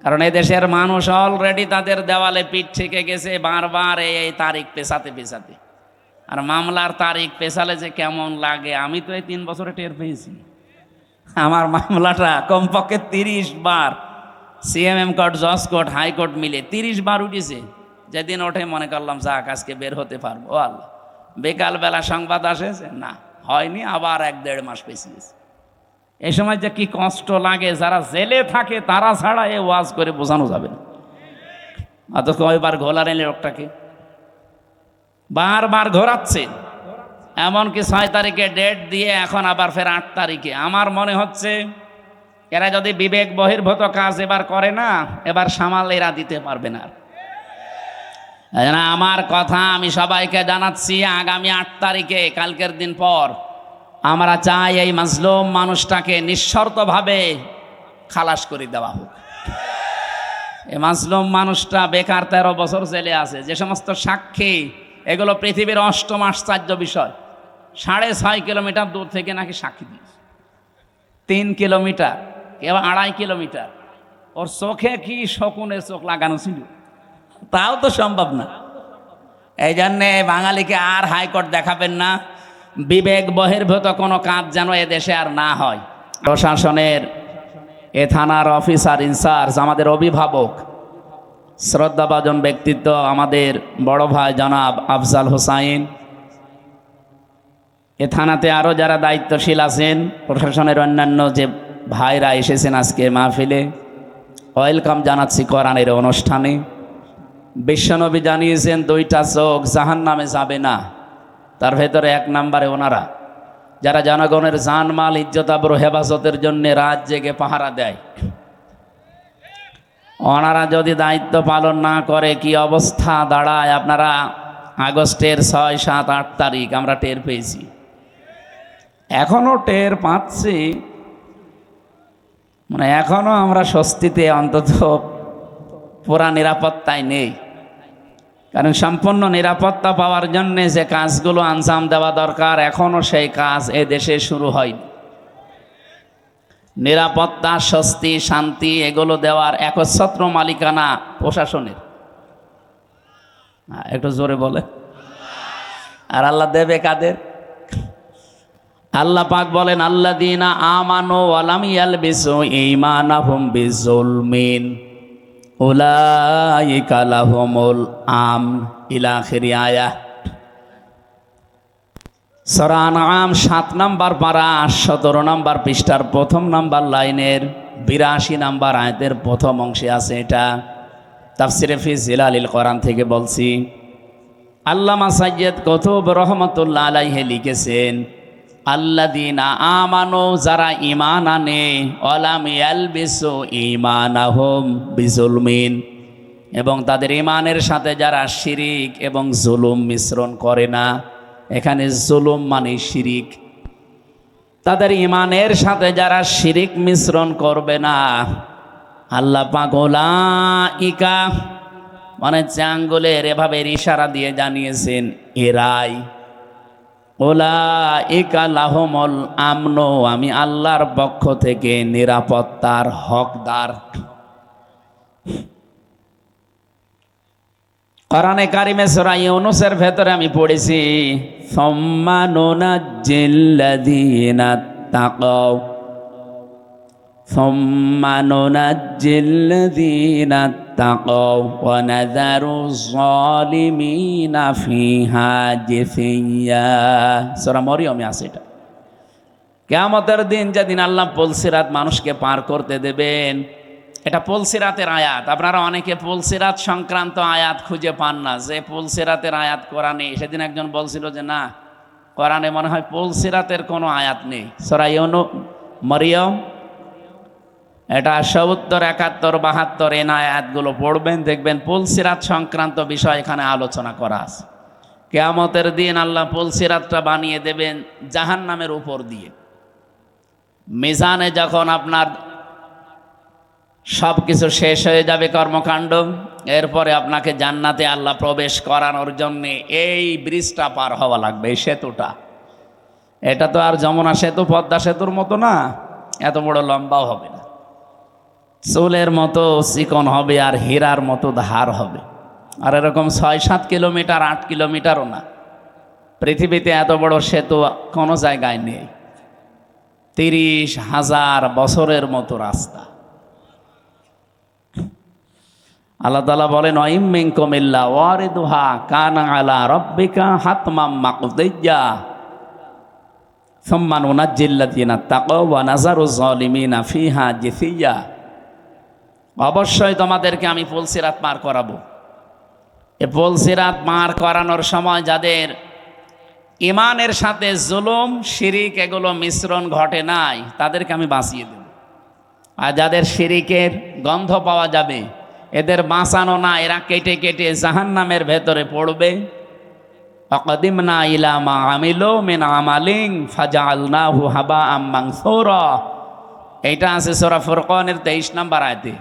কারণ এদেশের মানুষ অলরেডি তাদের দেওয়ালে পিঠ থেকে গেছে বারবার এই তারিখ পেছাতে পেছাতে। আর মামলার তারিখ পেছালে যে কেমন লাগে, আমি তো এই 3 বছরে টের পেয়েছি। আমার মামলাটা কমপক্ষে 30 বার সিএমএম কোর্ট, জজ কোর্ট, হাইকোর্ট মিলে 30 বার উঠেছে। যেদিন ওঠে মনে করলাম যাক আজকে বের হতে পারবো। ও আল্লাহ, বিকালবেলা সংবাদ আসেছে না, হয়নি, আবার 1-1.5 মাস পেছিয়েছে। এই সময় যে কি কষ্ট লাগে, যারা জেলে থাকে তারা ছাড়া এ ওয়াজ করে বোঝানো যাবে না। অত কয়বার ঘোলারেন লোকটাকে, বারবার ঘোরাচ্ছে। এমনকি 6 তারিখে ডেট দিয়ে এখন আবার ফের 8 তারিখে। আমার মনে হচ্ছে এরা যদি বিবেক বহির্ভূত কাজ এবার করে না, এবার সামাল এরা দিতে পারবে না। আমার কথা আমি সবাইকে জানাচ্ছি, আগামী 8 তারিখে, কালকের দিন পর, আমরা চাই এই মাজলুম মানুষটাকে নিঃশর্তভাবে খালাস করে দেওয়া হোক। এই মাজলুম মানুষটা বেকার 13 বছর জেলে আছে। যে সমস্ত সাক্ষী, এগুলো পৃথিবীর 8ম আশ্চর্য বিষয়। 6.5 কিলোমিটার দূর থেকে নাকি সাক্ষী দিয়েছে, 3 কিলোমিটার, কেউ 2.5 কিলোমিটার। ওর চোখে কি শকুনের চোখ লাগানো ছিল, তাও তো সম্ভব না। এই জন্যে বাঙালিকে আর হাইকোর্ট দেখাবেন না। বিবেক বহির্ভূত কোনো কাজ যেন এদেশে আর না হয়। প্রশাসনের এ থানার অফিসার ইনচার্জ, আমাদের অভিভাবক, শ্রদ্ধাভাজন ব্যক্তিত্ব আমাদের বড় ভাই জনাব আফজাল হোসাইন, এ থানাতে আরও যারা দায়িত্বশীল আছেন, প্রশাসনের অন্যান্য যে ভাইরা এসেছেন আজকে মাহফিলে, ওয়েলকাম জানাচ্ছি কোরআনের অনুষ্ঠানে। বিশ্বনবী জানিয়েছেন 2টা চোখ জাহান্নামে যাবে না, তার ভেতরে 1 নম্বরে ওনারা যারা জনগণের জানমাল ইজ্জত আবরু হেফাজতের জন্য রাত জেগে পাহারা দেয়। ওনারা যদি দায়িত্ব পালন না করে কি অবস্থা দাঁড়ায়, আপনারা আগস্টের 6, 7, 8 তারিখ আমরা টের পেয়েছি, এখনও টের পাচ্ছি। মানে এখনো আমরা স্বস্তিতে, অন্তত পুরা নিরাপত্তায় নেই। কারণ সম্পূর্ণ নিরাপত্তা পাওয়ার জন্য যে কাজগুলো আঞ্জাম দেওয়া দরকার, এখনো সেই কাজ এ দেশে শুরু হয়নি। নিরাপত্তা, স্বস্তি, শান্তি এগুলো দেওয়ার একচ্ছত্র মালিকানা প্রশাসনের। একটু জোরে বলে। আর আল্লাহ দেবে কাদের? আল্লাহ পাক বলেন, আল্লাযীনা আমানু ওয়া লাম ইয়ালবিসু ঈমানাহুম বিযুলমিন উলাইকা লাহুমুল আমন, ইলা আখির আয়াত। সূরা আনআম 7 নম্বর পারা 17 নম্বর পৃষ্ঠার 1ম নম্বর লাইনের 82 নম্বর আয়াতের 1ম অংশে আছে। এটা তাফসিরে ফি জিলালিল কোরআন থেকে বলছি। আল্লামা সাইয়্যিদ কুতুব রহমাতুল্লাহ আলাইহি লিখেছেন, আল্লাযীনা আমানু, যারা ঈমান আনে, ওয়া লাম ইয়ালবিসু ঈমানাহুম বিযুলমিন, এবং তাদের ঈমানের সাথে যারা শিরিক এবং জুলুম মিশ্রণ করে না। এখানে জুলুম মানে শিরিক। তাদের ঈমানের সাথে যারা শিরিক মিশ্রণ করবে না, আল্লাহ পাক উলাইকা মানে আঙ্গুলের এভাবে ইশারা দিয়ে জানিয়েছেন, এরাই, উলাইকা লাহুমুল আমন, আমি আল্লাহর পক্ষ থেকে নিরাপত্তার হকদার। কোরআনে কারিমে সূরা ইউনূসের ভেতরে আমি পড়েছি, সুম্মা নুনাজ্জিল্লাযীনা তাকাও, সুম্মা নুনাজ্জিল্লাযীনা তাকাও ওয়া নাযারুয যালিমিনা ফিহা জিসিয়্যা। সূরা মরিয়মে আছে এটা। কিয়ামতের দিন, যেদিন আল্লাহ পুলসিরাত মানুষকে পার করতে দেবেন, এটা পুলসিরাতের আয়াত। আপনারা অনেকে পুলসিরাত সংক্রান্ত আয়াত খুঁজে পান না, যে পুলসিরাতের আয়াত কোরআনে। সেদিন একজন বলছিল যে না, কোরআনে মনে হয় পুলসিরাতের কোনো আয়াত নেই। সূরা মরিয়ম, এটা 70, 71, 72 এই আয়াতগুলো পড়বেন, দেখবেন পুলসিরাত সংক্রান্ত বিষয় এখানে আলোচনা করা আছে। কিয়ামতের দিন আল্লাহ পুলসিরাতটা বানিয়ে দেবেন জাহান্নামের উপর দিয়ে। মিজানে যখন আপনার সব কিছু শেষ হয়ে যাবে কর্মকাণ্ড, এরপরে আপনাকে জান্নাতে আল্লাহ প্রবেশ করানোর জন্যে এই ব্রিজটা পার হওয়া লাগবে, এই সেতুটা। এটা তো আর যমুনা সেতু পদ্মা সেতুর মতো না, এত বড় লম্বাও হবে না, চুলের মতো চিকন হবে আর হীরার মতো ধার হবে। আর এরকম 6-7 কিলোমিটার 8 কিলোমিটারও না, পৃথিবীতে এত বড় সেতু কোনো জায়গায় নেই। 30,000 বছরের মতো রাস্তা। আল্লাহ তাআলা বলেন ওয়াইম মিনকুম ইল্লা ওয়ারিদুহা কানা আলা রাব্বিকা হাতমাম মাকদিয়্যা সুম্মা নুনাজ্জিল্লাযিনা তাকাও ওয়া নাযারু যালিমিনা ফিহা জিসিয়্যা। অবশ্যই তোমাদেরকে আমি পুলসিরাত পার করাবো। এই পুলসিরাত পার করানোর সময় যাদের ইমানের সাথে জুলুম শিরিক এগুলো মিশ্রণ ঘটে নাই, তাদেরকে আমি বাঁচিয়ে দেব। আর যাদের শিরিকের গন্ধ পাওয়া যাবে, এদের বাঁচানো না, এরা কেটে কেটে জাহান্নামের ভেতরে পড়বে। অকদিমনা ইলা মা আমিলু মিন আমালিন ফাজআলনাহু হাবাআম মানসুরা। এইটা আছে সূরা ফুরকানের 23 নম্বর আয়াতে।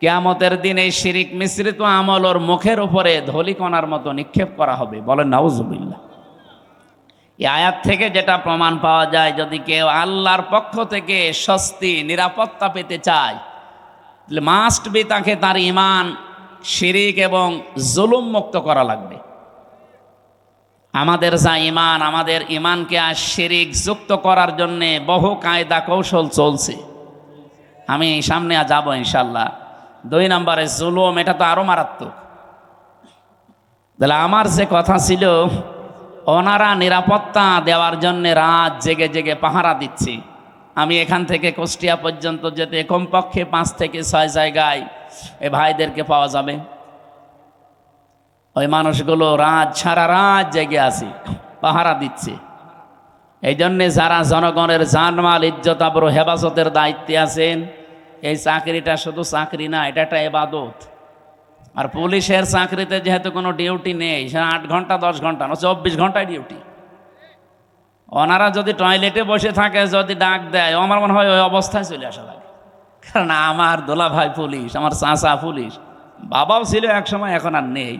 কিয়ামতের দিন এই শিরিক মিশ্রিত আমল ওর মুখের উপরে ধূলিকণার মতো নিক্ষেপ করা হবে। বলেন নাউজুবিল্লাহ। এই আয়াত থেকে যেটা প্রমাণ পাওয়া যায়, যদি কেউ আল্লাহর পক্ষ থেকে স্বস্তি নিরাপত্তা পেতে চায়, মাস্ট বি তাকে তার ইমান শিরিক এবং জুলুম মুক্ত করা লাগবে। আমাদের যা ইমান, আমাদের ইমানকে আর শিরিক যুক্ত করার জন্যে বহু কায়দা কৌশল চলছে। আমি সামনে যাব ইনশাল্লাহ। 2 নম্বরে জুলুম, এটা তো আরো মারাত্মক। তাহলে আমার যে কথা ছিল, ওনারা নিরাপত্তা দেওয়ার জন্যে রাত জেগে জেগে পাহারা দিচ্ছে। আমি এখান থেকে কুষ্টিয়া পর্যন্ত যেতে কমপক্ষে 5 থেকে 6 জায়গায় এ ভাইদেরকে পাওয়া যাবে। ওই মানুষগুলো সারা রাত জেগে আছে, পাহারা দিচ্ছে। এই জন্যে যারা জনগণের জানমাল ইজ্জত আবরু হেফাজতের দায়িত্বে আছেন, এই চাকরিটা শুধু চাকরি না, এটা একটা ইবাদত। আর পুলিশের চাকরিতে যেহেতু কোনো ডিউটি নেই, সে 8 ঘন্টা 10 ঘন্টা না, 24 ঘন্টায় ডিউটি। ওনারা যদি টয়লেটে বসে থাকে, যদি ডাক দেয়, আমার মনে হয় ওই অবস্থায় চলে আসা লাগে। কারণ আমার দোলা ভাই পুলিশ, আমার চাচা পুলিশ, বাবাও ছিল এক সময়, এখন আর নেই।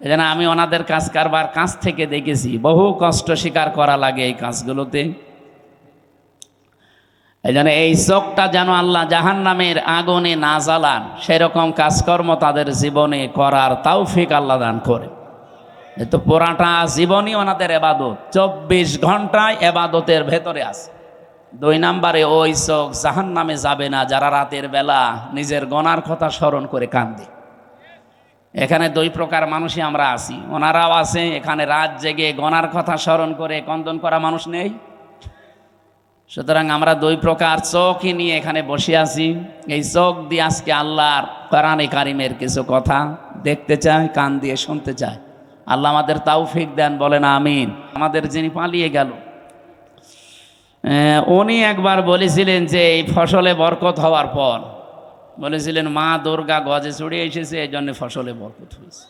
এই জন্য আমি ওনাদের কাজ কারবার কাছ থেকে দেখেছি, বহু কষ্ট স্বীকার করা লাগে এই কাজগুলোতে। এই জন্য এই চোখটা যেন আল্লাহ জাহান্নামের আগুনে না জ্বালান, সেরকম কাজকর্ম তাদের জীবনে করার তৌফিক আল্লাহ দান করে। তো পুরাটা জীবনই ওনাদের এবাদত, 24 ঘন্টায় এবাদতের ভেতরে আছে। 2 নম্বরে ওই চোখ জাহান্নামে যাবে না যারা রাতের বেলা নিজের গোনার কথা স্মরণ করে কান্দে। এখানে 2 প্রকার মানুষই আমরা আছি, ওনারাও আছে। এখানে রাত জেগে গোনার কথা স্মরণ করে কন্দন করা মানুষ নেই। সুতরাং আমরা 2 প্রকার চোখই নিয়ে এখানে বসে আছি। এই চোখ দিয়ে আজকে আল্লাহর কোরআনে কারিমের কিছু কথা দেখতে চাই, কান দিয়ে শুনতে চাই। আল্লাহ আমাদের তৌফিক দেন, বলেন আমিন। আমাদের যিনি পালিয়ে গেল, উনি একবার বলেছিলেন যে এই ফসলে বরকত হওয়ার পর বলেছিলেন, মা দুর্গা গজে চড়ে এসেছে, এই জন্য ফসলে বরকত হয়েছে।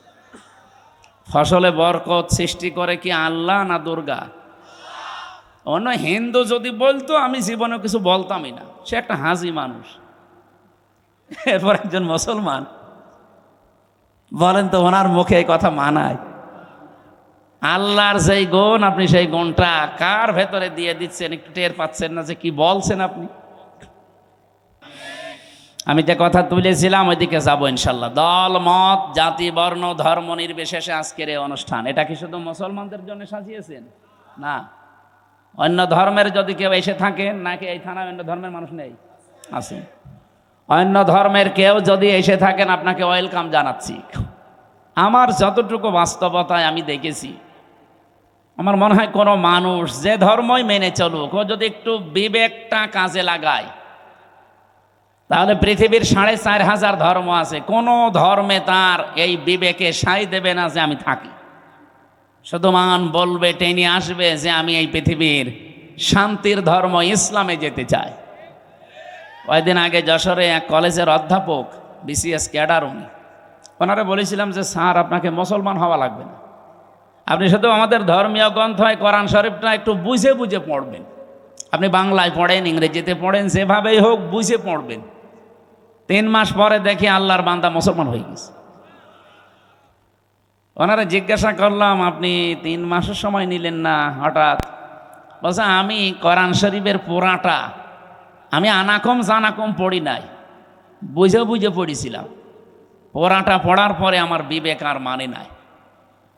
ফসলে বরকত সৃষ্টি করে কি আল্লাহ না দুর্গা? অন্য হিন্দু যদি বলতো, আমি জীবনে কিছু বলতামই না, সে একটা হাজি মানুষ। এরপর একজন মুসলমান বলেন তো, ওনার মুখে এই কথা মানায়? আল্লাহর যেই গুণ, আপনি সেই গুণটা কার ভেতরে দিয়ে দিচ্ছেন, একটু টের পাচ্ছেন না যে কি বলছেন আপনি? আমি যে কথা তুলেছিলাম ওইদিকে যাবো ইনশাল্লাহ। দল মত জাতি বর্ণ ধর্ম নির্বিশেষে আজকের এই অনুষ্ঠান, এটা কি শুধু মুসলমানদের জন্য সাজিয়েছেন? না, অন্য ধর্মের যদি কেউ এসে থাকেন, নাকি এই থানায় অন্য ধর্মের মানুষ নেই? আছে। অন্য ধর্মের কেউ যদি এসে থাকেন, আপনাকে ওয়েলকাম জানাচ্ছি। আমার যতটুকু বাস্তবতায় আমি দেখেছি, আমার মনে হয় কোনো মানুষ যে ধর্মই মেনে চলুক, ও যদি একটু বিবেকটা কাজে লাগায়, তাহলে পৃথিবীর 4,500 ধর্ম আছে, কোনো ধর্মে তার এই বিবেকে সাই দেবে না যে আমি থাকি। শুধু মান বলবে, টেনে আসবে যে আমি এই পৃথিবীর শান্তির ধর্ম ইসলামে যেতে চাই। কয়েকদিন আগে যশোরে এক কলেজের অধ্যাপক, বিসিএস ক্যাডার, ওনারা বলেছিলাম যে স্যার, আপনাকে মুসলমান হওয়া লাগবে না, আপনি শুধু আমাদের ধর্মীয় গ্রন্থ কোরআন শরীফটা একটু বুঝে বুঝে পড়বেন, আপনি বাংলায় পড়েন, ইংরেজিতে পড়েন, যেভাবেই হোক বুঝে পড়বেন। 3 মাস পরে দেখি আল্লাহর বান্দা মুসলমান হয়ে গেছে। ওনারা জিজ্ঞাসা করলাম, আপনি 3 মাসের সময় নিলেন না হঠাৎ? বলছে, আমি কোরআন শরীফের পুরাটা আমি আনাকম জানাকম পড়ি নাই, বুঝে বুঝে পড়েছিলাম। পুরাটা পড়ার পরে আমার বিবেক আর মানে নাই।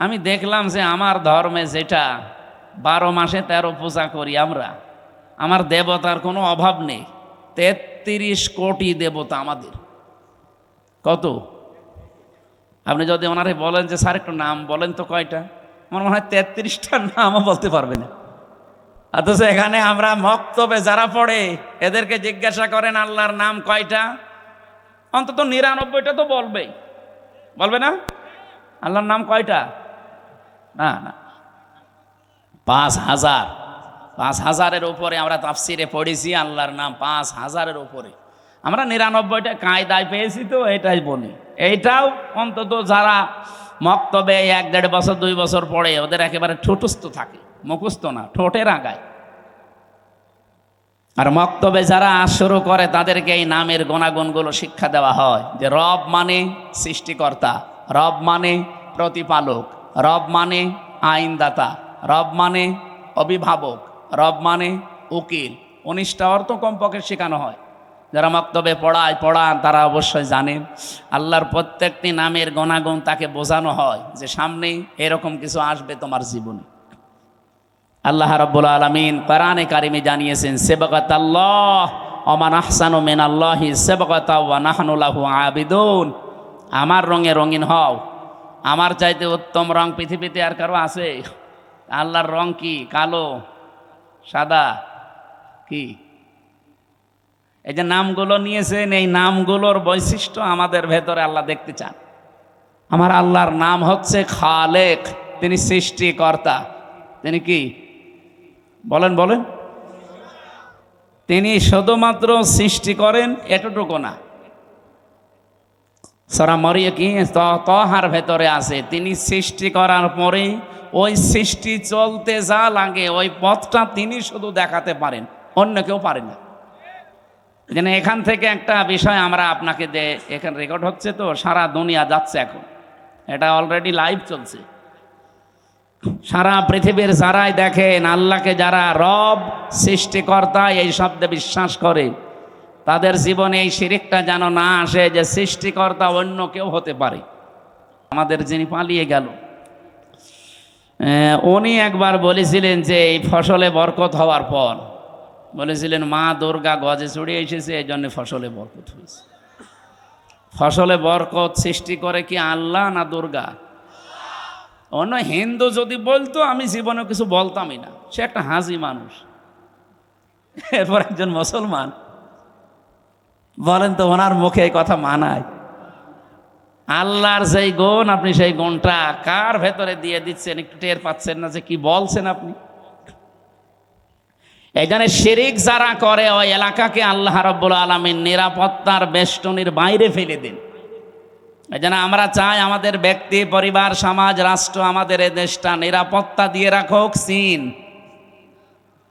আমি দেখলাম যে আমার ধর্মে যেটা 12 মাসে 13 পূজা করি আমরা, আমার দেবতার কোনো অভাব নেই। 33 কোটি দেবতা আমাদের। কত? আপনি যদি ওনারে বলেন যে স্যার একটু নাম বলেন তো কয়টা, আমার মনে হয় 33টার নামও বলতে পারবে না। অথচ এখানে আমরা মক্তবে যারা পড়ে এদেরকে জিজ্ঞাসা করেন আল্লাহর নাম কয়টা, অন্তত 99টা তো বলবেই। বলবে না? আল্লাহর নাম কয়টা? না না, 5,000 উপরে আমরা তাফসিরে পড়েছি। আল্লাহর নাম 5,000-এর উপরে। আমরা 99টা কায়দায় পেয়েছি, তো এটাই বলি। এইটাও অন্তত যারা মক্তবে 1-1.5 বছর 2 বছর পড়ে ওদের একেবারে ঠোঁটস্থ থাকে, মুখস্থ না, ঠোঁটের আগায়। আর মক্তবে যারা শুরু করে তাদেরকে এই নামের গুণাগুণগুলো শিক্ষা দেওয়া হয়, যে রব মানে সৃষ্টিকর্তা, রব মানে প্রতিপালক, রব মানে আইনদাতা, রব মানে অভিভাবক, রব মানে উকিল। 19টা অর্থ কমপক্ষে শেখানো হয়। যারা মক্তবে পড়ান তারা অবশ্যই জানেন আল্লাহর প্রত্যেকটি নামের গুণাগুণ তাকে বোঝানো হয় যে সামনে এরকম কিছু আসবে তোমার জীবনে। আল্লাহ রাব্বুল আলামিন কোরআনে কারিমে জানিয়েছেন, সিবগাতাল্লাহ ওয়া মান আহসানু মিনাল্লাহি সিবগাতা ওয়া নাহনু লাহু আবিদুন। আমার রঙে রঙিন হও, আমার চাইতে উত্তম রং পৃথিবীতে আর কারো আছে? আল্লাহর রং কি? কালো, সাদা, কি? এই যে নামগুলো নিয়েছেন, এই নামগুলোর বৈশিষ্ট্য আমাদের ভেতরে আল্লাহ দেখতে চান। আমার আল্লাহর নাম হচ্ছে খালেক, তিনি সৃষ্টিকর্তা। তিনি কি? বলেন বলেন। তিনি শুধুমাত্র সৃষ্টি করেন এতটুকু না, সূরা মরিয়ম কি তহার ভেতরে আছে, তিনি সৃষ্টি করার পরে ওই সৃষ্টি চলতে যা লাগে ওই পথটা তিনি শুধু দেখাতে পারেন, অন্য কেউ পারে না। যেন এখান থেকে একটা বিষয় আমরা আপনাকে এখানে রেকর্ড হচ্ছে, তো সারা দুনিয়া যাচ্ছে এখন, এটা অলরেডি লাইভ চলছে। সারা পৃথিবীর যারাই দেখেন আল্লাহকে, যারা রব সৃষ্টিকর্তা এই শব্দে বিশ্বাস করে, তাদের জীবনে এই শিরিকটা যেন না আসে যে সৃষ্টিকর্তা অন্য কেউ হতে পারে। আমাদের যিনি পালিয়ে গেল, উনি একবার বলেছিলেন যে এই ফসলে বরকত হওয়ার পর বলেছিলেন, মা দুর্গা গজে চড়ে এসেছে, এই জন্য ফসলে বরকত হয়েছে। ফসলে বরকত সৃষ্টি করে কি আল্লাহ না দুর্গা? অন্য হিন্দু যদি বলতো আমি জীবনে কিছু বলতামই না, সে একটা হাজি মানুষ। এরপর একজন মুসলমান বলেন তো ওনার মুখে এই কথা মানায়? আল্লাহর যেই গুণ, আপনি সেই গুণটা কার ভেতরে দিয়ে দিচ্ছেন, একটু টের পাচ্ছেন না যে কি বলছেন আপনি? এই জন্য শিরিক যারা করে ওই এলাকাকে আল্লাহ রাব্বুল আলামিন নিরাপত্তার বেষ্টনীর বাইরে ফেলে দেন। এই জন্য আমরা চাই আমাদের ব্যক্তি, পরিবার, সমাজ, রাষ্ট্র, আমাদের এই দেশটা নিরাপত্তা দিয়ে রাখুক চীন,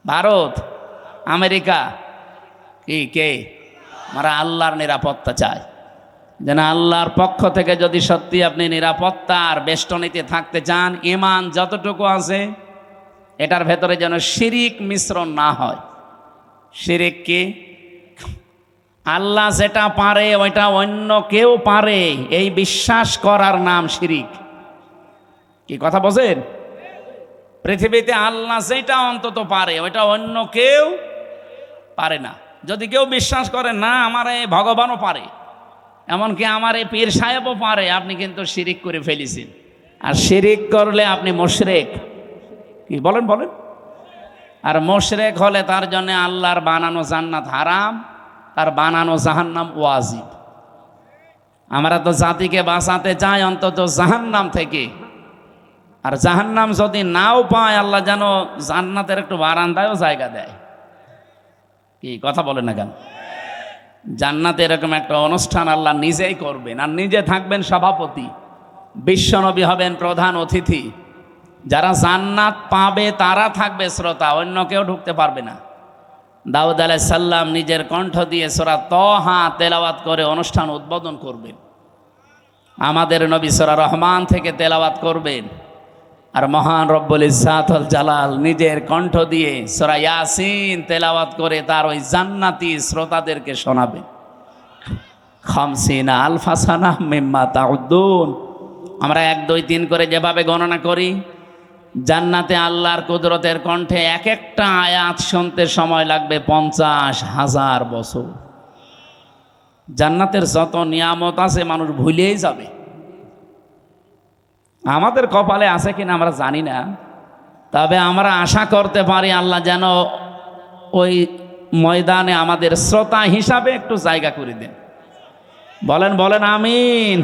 ভারত, আমেরিকা, কে? আমরা আল্লাহর নিরাপত্তা চাই। যেন আল্লাহর পক্ষ থেকে যদি সত্যি আপনি নিরাপত্তার বেষ্টনীতে থাকতে চান, ঈমান যতটুকু আছে এটার ভেতরে যেন শিরিক মিশ্রণ না হয়। শিরিক কি? আল্লাহ যেটা পারে ওইটা অন্য কেউ পারে, এই বিশ্বাস করার নাম শিরিক। কি কথা বলেন? পৃথিবীতে আল্লাহ যেটা অন্তত পারে ওইটা অন্য কেউ পারে না। যদি কেউ বিশ্বাস করে না আমার এই ভগবানও পারে, এমনকি আমার এই পীর সাহেবও পারে, আপনি কিন্তু শিরিক করে ফেলেছেন। আর শিরিক করলে আপনি মুশরিক। কি বলেন? আর মুশরিক হলে তার জন্য আল্লাহর বানানো জান্নাত হারাম, তার বানানো জাহান্নাম ওয়াজিব। আমরা তো জাতিকে বাঁচাতে চাই অন্তত জাহান্নাম থেকে। আর জাহান্নাম যদি নাও পায়, আল্লাহ যেন জান্নাতের একটু বারান্দায়ও জায়গা দেয়। কি কথা বলেন না কেন? জান্নাতে এরকম একটা অনুষ্ঠান আল্লাহ নিজেই করবেন, আর নিজে থাকবেন সভাপতি, বিশ্বনবী হবেন প্রধান অতিথি। যারা জান্নাত পাবে তারা থাকবে শ্রোতা, অন্য কেউ ঢুকতে পারবে না। দাউদ আলাইহিস সালাম নিজের কণ্ঠ দিয়ে সূরা তাহা তেলাওয়াত করে অনুষ্ঠান উদ্বোধন করবেন। আমাদের নবী সূরা রহমান থেকে তেলাওয়াত করবেন। আর মহান রব্বুল ইজ্জাত ওয়াল জালাল নিজের কণ্ঠ দিয়ে সূরা ইয়াসিন তেলাওয়াত করে তার ওই জান্নাতি শ্রোতাদেরকে শোনাবেন। খামসিনা আলফা সানাহ মিম্মা তাউদ্দুন, আমরা 1 2 3 করে যেভাবে গণনা করি, জান্নাতে আল্লাহর কুদরতের কণ্ঠে এক একটা আয়াত শুনতে সময় লাগবে 50,000 বছর। জান্নাতের যত নিয়ামত আছে মানুষ ভুলেই যাবে। আমাদের কপালে আছে কিনা আমরা জানি না, তবে আমরা আশা করতে পারি আল্লাহ যেন ওই ময়দানে আমাদের শ্রোতা হিসাবে একটু জায়গা করে দেন। বলেন বলেন আমিন।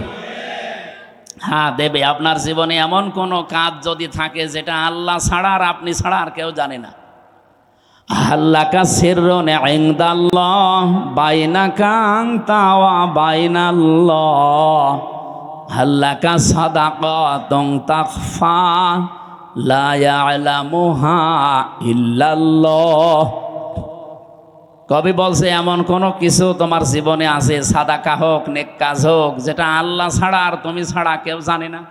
হ্যাঁ দেবে। আপনার জীবনে এমন কোনো কাজ যদি থাকে যেটা আল্লাহ ছাড়া আর আপনি ছাড়া আর কেউ জানে না, আল্লাকা সিররুন ইনদাল্লাহ বাইনাকা আনতা ওয়া বাইনাল্লাহ, আল্লাকা সাদাকাতুন তাখফা লা ইয়ালামুহা ইল্লাল্লাহ। কবি বলছে এমন কোনো কিছু তোমার জীবনে আছে, সাদাকা হোক নেক কাজ হোক, যেটা আল্লাহ ছাড়া আর তুমি ছাড়া কেউ জানে না।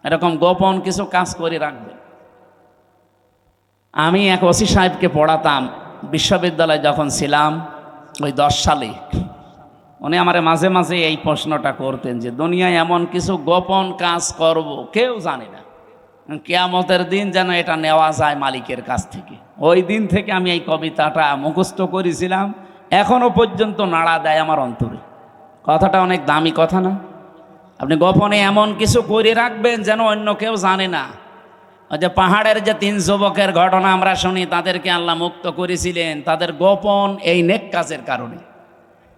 এরকম গোপন কিছু কাজ করে রাখবে। আমি এক ওসি সাহেবকে পড়াতাম বিশ্ববিদ্যালয়ে যখন ছিলাম, ওই 10 সালে। উনি আমার মাঝে মাঝে এই প্রশ্নটা করতেন যে দুনিয়ায় এমন কিছু গোপন কাজ করব কেউ জানে না, কিয়ামতের দিন যেন এটা নেওয়া যায় মালিকের কাছ থেকে। ওই দিন থেকে আমি এই কবিতাটা মুখস্থ করেছিলাম, এখনো পর্যন্ত নাড়া দেয় আমার অন্তরে। কথাটা অনেক দামি কথা না? আপনি গোপনে এমন কিছু করে রাখবেন যেন অন্য কেউ জানে না। ওই যে পাহাড়ের যে 3 যুবকের ঘটনা আমরা শুনি, তাদেরকে আল্লাহ মুক্ত করেছিলেন তাদের গোপন এই নেক কাজের কারণে।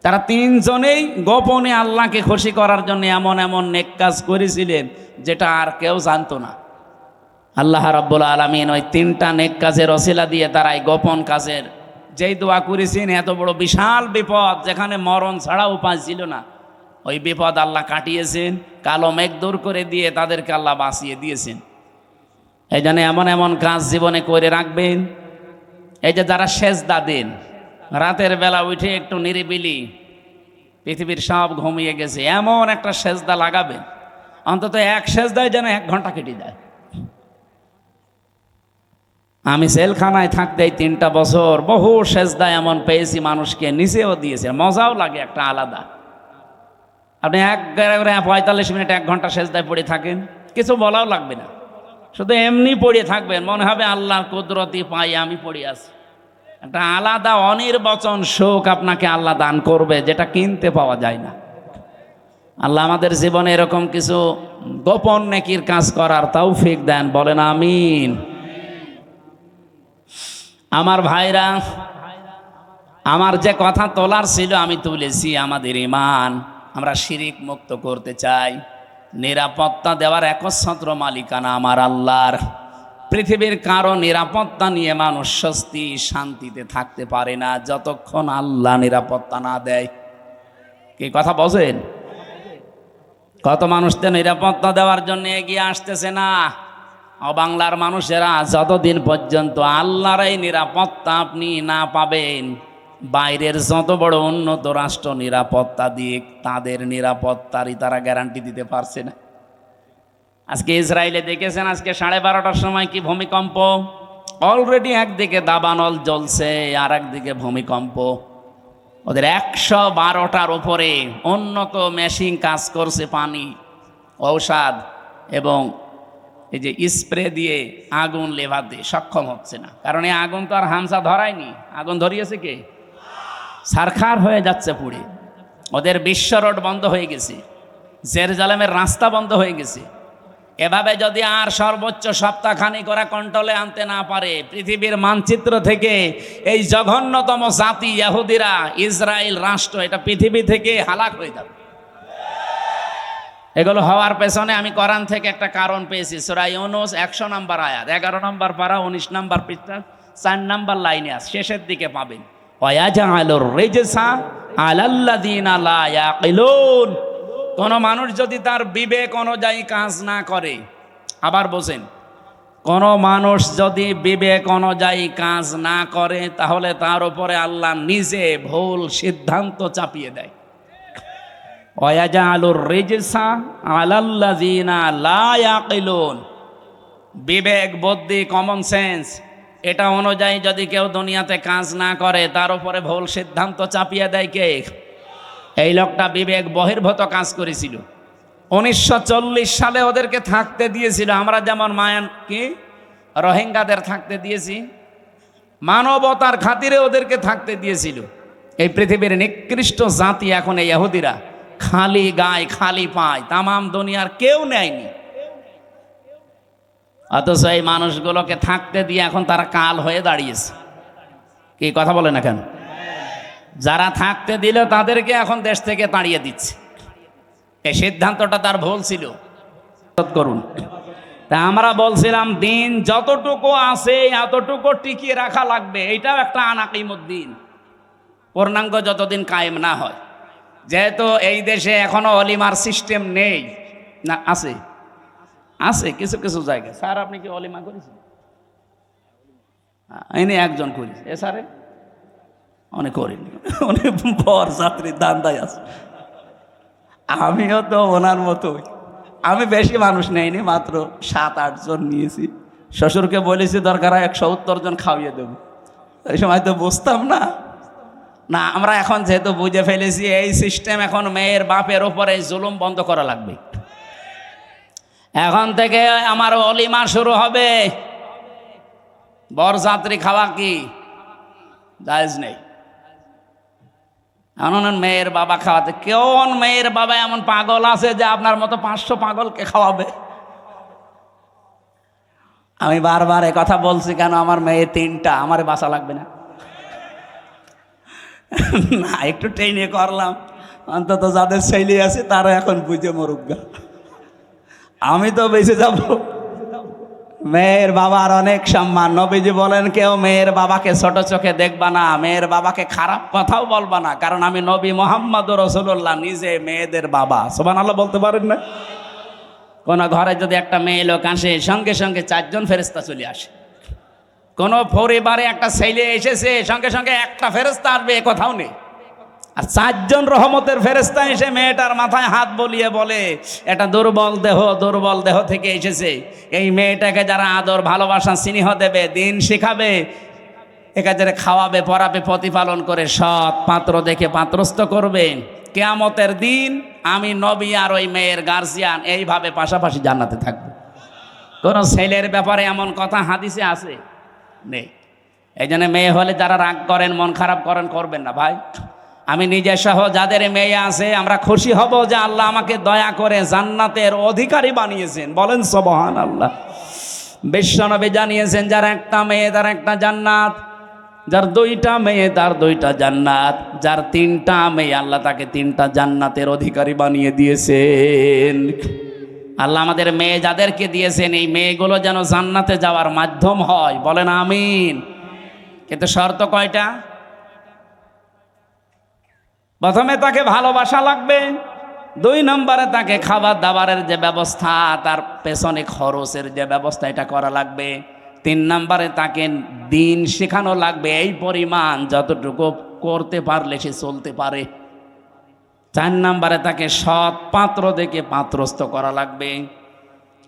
তারা 3 জনেই গোপনে আল্লাহকে খুশি করার জন্য এমন এমন নেক কাজ করেছিলেন যেটা আর কেউ জানতো না। আল্লাহ রাব্বুল আলামিন ওই 3টা নেক কাজের ওসিলা দিয়ে তারা এই গোপন কাজের যেই দোয়া করেছেন, এত বড় বিশাল বিপদ যেখানে মরণ ছাড়া উপায় ছিল না, ওই বিপদ আল্লাহ কাটিয়েছেন, কালো মেঘ দূর করে দিয়ে তাদেরকে আল্লাহ বাঁচিয়ে দিয়েছেন। এই জন্য এমন এমন কাজ জীবনে করে রাখবেন। এই যে যারা সেজদা দেন, রাতের বেলা উঠে একটু নিরিবিলি, পৃথিবীর সব ঘুমিয়ে গেছে, এমন একটা সেজদা লাগাবেন, অন্তত এক সেজদায় যেন 1 ঘন্টা কেটে যায়। আমি জেলখানায় থাকতে এই 3টা বছর বহু সেজদা এমন পেয়েছি, মানুষকে নিচেও দিয়েছে, মজাও লাগে একটা আলাদা। আপনি 45 মিনিট 1 ঘন্টা সেজদায় পড়ে থাকেন, কিছু বলাও লাগবে না, শুধু এমনি পড়ে থাকবেন, মনে হবে আল্লাহর কুদরতি পাই আমি পড়ে আছি। একটা আলাদা অনির্বচন সুখ আপনাকে আল্লাহ দান করবে, যেটা কিনতে পাওয়া যায় না। আল্লাহ আমাদের জীবনে এরকম কিছু গোপন নেকির কাজ করার তৌফিক দেন। বলেন আমিন। আমার ভাইরা, আমার যে কথা তোলার ছিল আমি তুলেছি। আমাদের ঈমান আমরা শিরিক মুক্ত করতে চাই। নিরাপত্তা দেওয়ার একচ্ছত্র মালিকানা আমার আল্লাহর। পৃথিবীর কারো নিরাপত্তা নিয়ে মানুষ স্বস্তি শান্তিতে থাকতে পারে না যতক্ষণ আল্লাহ নিরাপত্তা না দেয়। কি কথা বলেন? কত মানুষ তো নিরাপত্তা দেওয়ার জন্য এগিয়ে আসতেছে না। বাংলার মানুষেরা যতদিন পর্যন্ত আল্লাহর এই নিরাপত্তা আপনি না পাবেন, বাইরের যত বড় উন্নত রাষ্ট্র নিরাপত্তা দিয়ে তাদের নিরাপত্তারই তারা গ্যারান্টি দিতে পারছে না। আজকে ইসরায়েলে দেখেছেন, আজকে 12:30টার সময় কি ভূমিকম্প। অলরেডি একদিকে দাবানল জ্বলছে, আর একদিকে ভূমিকম্প। ওদের 112টার উপরে উন্নত মেশিন কাজ করছে, পানি, ঔষধ এবং এই যে স্প্রে দিয়ে আগুন লেভাতে সক্ষম হচ্ছে না। কারণ এই আগুন তো আর হামসা ধরায়নি, আগুন ধরিয়েছে কে? সারখার হয়ে যাচ্ছে পুড়ে। ওদের বিশ্ব রোড বন্ধ হয়ে গেছে, জেরুজালেমের রাস্তা বন্ধ হয়ে গেছে। এভাবে যদি আর সর্বোচ্চ সপ্তাহখানিক ওরা কন্ট্রোলে আনতে না পারে, পৃথিবীর মানচিত্র থেকে এই জঘন্যতম জাতি ইহুদিরা, ইসরায়েল রাষ্ট্র, এটা পৃথিবী থেকে হালাক হয়ে যাবে। এগুলো হওয়ার পেছনে আমি কোরআন থেকে একটা কারণ পেয়েছি। সূরা ইউনূস 100 নম্বর আয়াত, 11 নম্বর পারা, 19 নম্বর পৃষ্ঠা, 4 নম্বর লাইনে আছে, শেষের দিকে পাবেন। ওয়ায়াজআলুর রিজসা আলাল্লাযিনা লা ইয়াকিলুন। কোন মানুষ যদি তার বিবেক অনুযায়ী কাজ না করে, আবার বোঝেন, কোনো মানুষ যদি বিবেক অনুযায়ী কাজ না করে তাহলে তার উপরে আল্লাহ নিজে ভুল সিদ্ধান্ত চাপিয়ে দেয়। ওয়াজালুর রিজসা আলাল্লাযিনা লা ইয়াকিলুন। বিবেক, বুদ্ধি, কমন সেন্স এটা অনুযায়ী যদি কেউ দুনিয়াতে কাজ না করে তার উপরে ভুল সিদ্ধান্ত চাপিয়ে দেয় কে? এই লোকটা বিবেক বহির্ভূত কাজ করেছিল। 1940 সালে ওদেরকে থাকতে দিয়েছিল, আমরা যেমন রোহিঙ্গাদের থাকতে দিয়েছি, মানবতার খাতিরে ওদেরকে থাকতে দিয়েছিল। এই পৃথিবীর নিকৃষ্ট জাতি এখন এই ইহুদিরা, খালি গায় খালি পায়, তামাম দুনিয়ার কেউ নেয়নি। অথচ এই মানুষগুলোকে থাকতে দিয়ে এখন তারা কাল হয়ে দাঁড়িয়েছে। কি কথা বলে না কেন? যারা থাকতে দিল তাদেরকে এখন দেশ থেকে তাড়িয়ে দিচ্ছে। এই সিদ্ধান্তটা তার ভুল ছিল। করুন। তা আমরা বলছিলাম দিন যতটুকু আছে এতটুকু টিকিয়ে রাখা লাগবে। এইটাও একটা আনাকিমুদ্দিন, পূর্ণাঙ্গ যতদিন কায়েম না হয়। যেহেতু এই দেশে এখনো অলিমার সিস্টেম নেই, না আছে আছে কিছু কিছু জায়গায়। স্যার আপনি কি অলিমা করেছেন? এনে একজন করেছে, এ স্যারে অনেক করিনি, অনেক বর যাত্রীর দান্দায় আছে। আমিও তো ওনার মতোই, আমি বেশি মানুষ নেইনি, মাত্র 7-8 জন নিয়েছি। শ্বশুরকে বলেছি দরকার হয় 170 জন খাওয়িয়ে দেবো। এই সময় তো বুঝতাম না। না, আমরা এখন যেহেতু বুঝে ফেলেছি এই সিস্টেম, এখন মেয়ের বাপের ওপরে জুলুম বন্ধ করা লাগবে। এখন থেকে আমার অলিমা শুরু হবে। বরযাত্রী খাওয়া কি জায়েজ নেই। এমন মেয়ের বাবা খাওয়াতে, কেমন মেয়ের বাবা এমন পাগল আছে যে আপনার মতো 500 পাগলকে খাওয়াবে? আমি বারবার এ কথা বলছি কেন, আমার মেয়ে 3টা, আমারে বাঁচা লাগবে না? না, একটু ট্রেনে করলাম, অন্তত যাদের ছেলে আছে তারা এখন বুঝে মরুগা, আমি তো বেঁচে যাব। মেয়ের বাবার অনেক সম্মান। নবীজি বলেন কেউ মেয়ের বাবাকে ছোট চোখে দেখবা না, মেয়ের বাবাকে খারাপ কথাও বলবা না, কারণ আমি নবী মুহাম্মদ রাসূলুল্লাহ নিজে মেয়েদের বাবা। সুবহানাল্লাহ বলতে পারেন না? কোন ঘরে যদি একটা মেয়ে লোক আসে সঙ্গে সঙ্গে 4 জন ফেরেশতা চলে আসে। কোন পরিবারে একটা ছেলে এসেছে সঙ্গে সঙ্গে একটা ফেরেশতা আসবে, এ কথাও নেই। আর 4 জন রহমতের ফেরেশতা এসে মেয়েটার মাথায় হাত বলিয়ে বলে এটা দুর্বল দেহ থেকে এসেছে, এই মেয়েটাকে যারা আদর ভালোবাসা স্নেহ দেবে, দিন শেখাবে, একাজে খাওয়াবে পরাবে, প্রতিপালন করে সৎ পাত্র দেখে পাত্রস্থ করবে, কিয়ামতের দিন আমি নবী আর ওই মেয়ের গার্জিয়ান এইভাবে পাশাপাশি জান্নাতে থাকবে। কোন ছেলের ব্যাপারে এমন কথা হাদিসে আছে? নেই। এই জন্য মেয়ে হলে যারা রাগ করেন, মন খারাপ করেন, করবেন না ভাই। আমি নিজে সহ যাদের মেয়ে আছে আমরা খুশি হব যে আল্লাহ আমাকে দয়া করে জান্নাতের অধিকারী বানিয়েছেন। বলেন সুবহানাল্লাহ। বিশ্বনবী জানিয়েছেন যার একটা মেয়ে তার একটা জান্নাত, যার 2টা মেয়ে তার 2টা জান্নাত, যার 3টা মেয়ে আল্লাহ তাকে 3টা জান্নাতের অধিকারী বানিয়ে দিয়েছেন। আল্লাহ আমাদের মেয়ে যাদেরকে দিয়েছেন এই মেয়েগুলো যেন জান্নাতে যাওয়ার মাধ্যম হয়। বলেন আমিন। কিন্তু শর্ত কয়টা? প্রথমে তাকে ভালোবাসা লাগবে, 2 নম্বরে তাকে খাবার দাবারের যে ব্যবস্থা, তার পেছনে খরচের যে ব্যবস্থা এটা করা লাগবে, 3 নম্বরে তাকে দিন শেখানো লাগবে এই পরিমাণ যতটুকু করতে পারলে সে চলতে পারে, 4 নম্বরে তাকে সৎ পাত্র দেখে পাত্রস্থ করা লাগবে।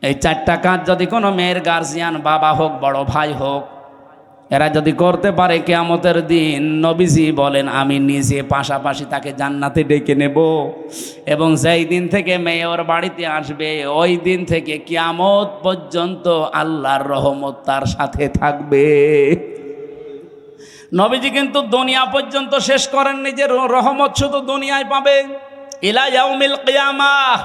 এই 4টা কাজ যদি কোনো মেয়ের গার্জিয়ান, বাবা হোক বড় ভাই হোক, এরা যদি করতে পারে কিয়ামতের দিন নবীজি বলেন আমি নিজে পাশাপাশি তাকে জান্নাতে ডেকে নেব, এবং যেই দিন থেকে মেয়ে ওর বাড়িতে আসবে ওই দিন থেকে কিয়ামত পর্যন্ত আল্লাহর রহমত তার সাথে থাকবে। নবীজি কিন্তু দুনিয়া পর্যন্ত শেষ করেননি যে রহমত শুধু দুনিয়ায় পাবে, ইলা ইয়াউমিল কিয়ামাহ।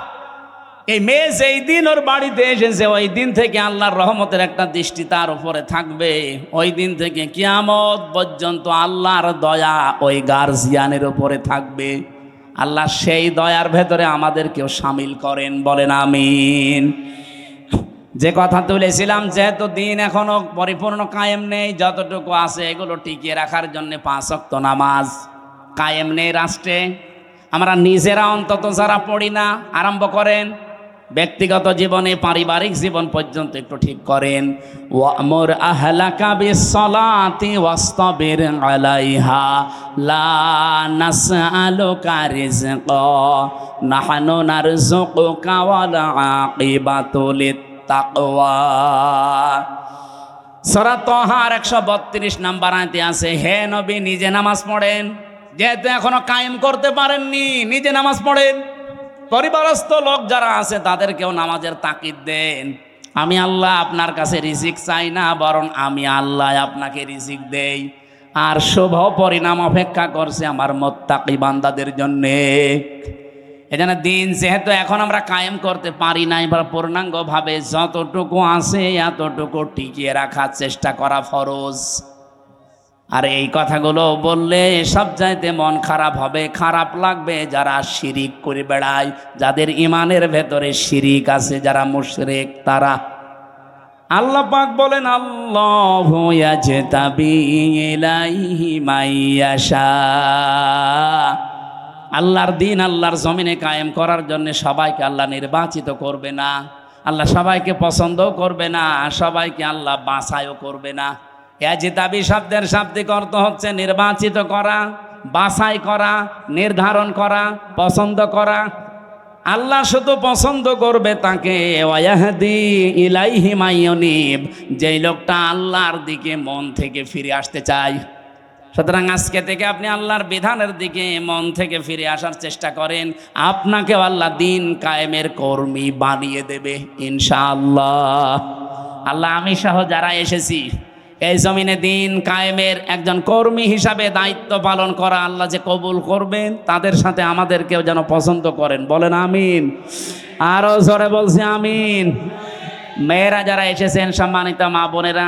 এই মেয়ে যেই দিন ওর বাড়িতে এসেছে ওই দিন থেকে আল্লাহর রহমতের একটা দৃষ্টি তার উপরে থাকবে, ওই দিন থেকে কিয়ামত পর্যন্ত আল্লাহর দয়া ওই গার্জিয়ানের উপরে থাকবে। আল্লাহ সেই দয়ার ভেতরে আমাদেরকেও শামিল করেন। বলেন আমিন। যে কথা তুলেছিলাম, যেহেতু দিন এখনো পরিপূর্ণ কায়েম নেই, যতটুকু আছে এগুলো টিকিয়ে রাখার জন্য 5 ওয়াক্ত নামাজ কায়েম নেই রাষ্ট্রে। আমরা নিজেরা অন্তত যারা পড়ি না, আরম্ভ করেন ব্যক্তিগত জীবনে পারিবারিক জীবন পর্যন্ত একটু ঠিক করেন। ওয়ামুর আহলাকা বিসসালাতি ওয়াসতাবির আলাইহা লা নাসআলুকা রিজকা নাহনু নারযুকুকা ওয়াল আকিবাতু লিত্তাকওয়া। সূরা তাহার 132 নম্বর আয়াতে আছে, হে নবী নিজে নামাজ পড়েন, যেহেতু এখনো কায়েম করতে পারেননি নিজে নামাজ পড়েন, পরিবারস্থ লোক যারা আছে তাদেরকেও নামাজের তাকিদ দেন। আমি আল্লাহ আপনার কাছে রিজিক চাই না, বরং আমি আল্লাহ আপনাকে রিজিক দেই, আর শুভ পরিণাম অপেক্ষা করছে আমার মুত্তাকি বান্দাদের জন্যে। এজন্য দিন যেহেতু এখন আমরা কায়েম করতে পারি নাই বা পূর্ণাঙ্গভাবে, যতটুকু আছে এতটুকু টিকিয়ে রাখার চেষ্টা করা ফরজ। আর এই কথাগুলো বললে সব চাইতে মন খারাপ হবে, খারাপ লাগবে যারা শিরিক করে বেড়ায়, যাদের ইমানের ভেতরে শিরিক আছে, যারা মুশরিক তারা। আল্লাহ পাক বলেন, আল্লাহু ইয়াজতাবি ইলাইহি মাইয়াশা। আল্লাহর দিন আল্লাহর জমিনে কায়েম করার জন্য সবাইকে আল্লাহ নির্বাচিত করবে না, আল্লাহ সবাইকে পছন্দও করবে না, সবাইকে আল্লাহ বাছাইও করবে না। ইয়াজতাবি শব্দের শাব্দিক অর্থ হচ্ছে নির্বাচিত করা, বাছাই করা, নির্ধারণ করা, পছন্দ করা। আল্লাহ শুধু পছন্দ করবে তাকে, ওয়াহদি ইলাইহি মাইয়ুনিব, যেই লোকটা আল্লাহর দিকে মন থেকে ফিরে আসতে চায়। সুতরাং আজকে থেকে আপনি আল্লাহর বিধানের দিকে মন থেকে ফিরে আসার চেষ্টা করেন, আপনাকেও আল্লাহ দিন কায়েমের কর্মী বানিয়ে দেবে ইনশাআল্লাহ। আল্লাহ আমি সহ যারা এসেছি এই জমিনে দিন কায়েমের একজন কর্মী হিসাবে দায়িত্ব পালন করা আল্লাহ যে কবুল করবেন, তাদের সাথে আমাদেরকেও যেন পছন্দ করেন, বলেন আমিন। আরো জোরে বলছি আমিন। মেয়েরা যারা এসেছেন, সম্মানিত মা বোনেরা,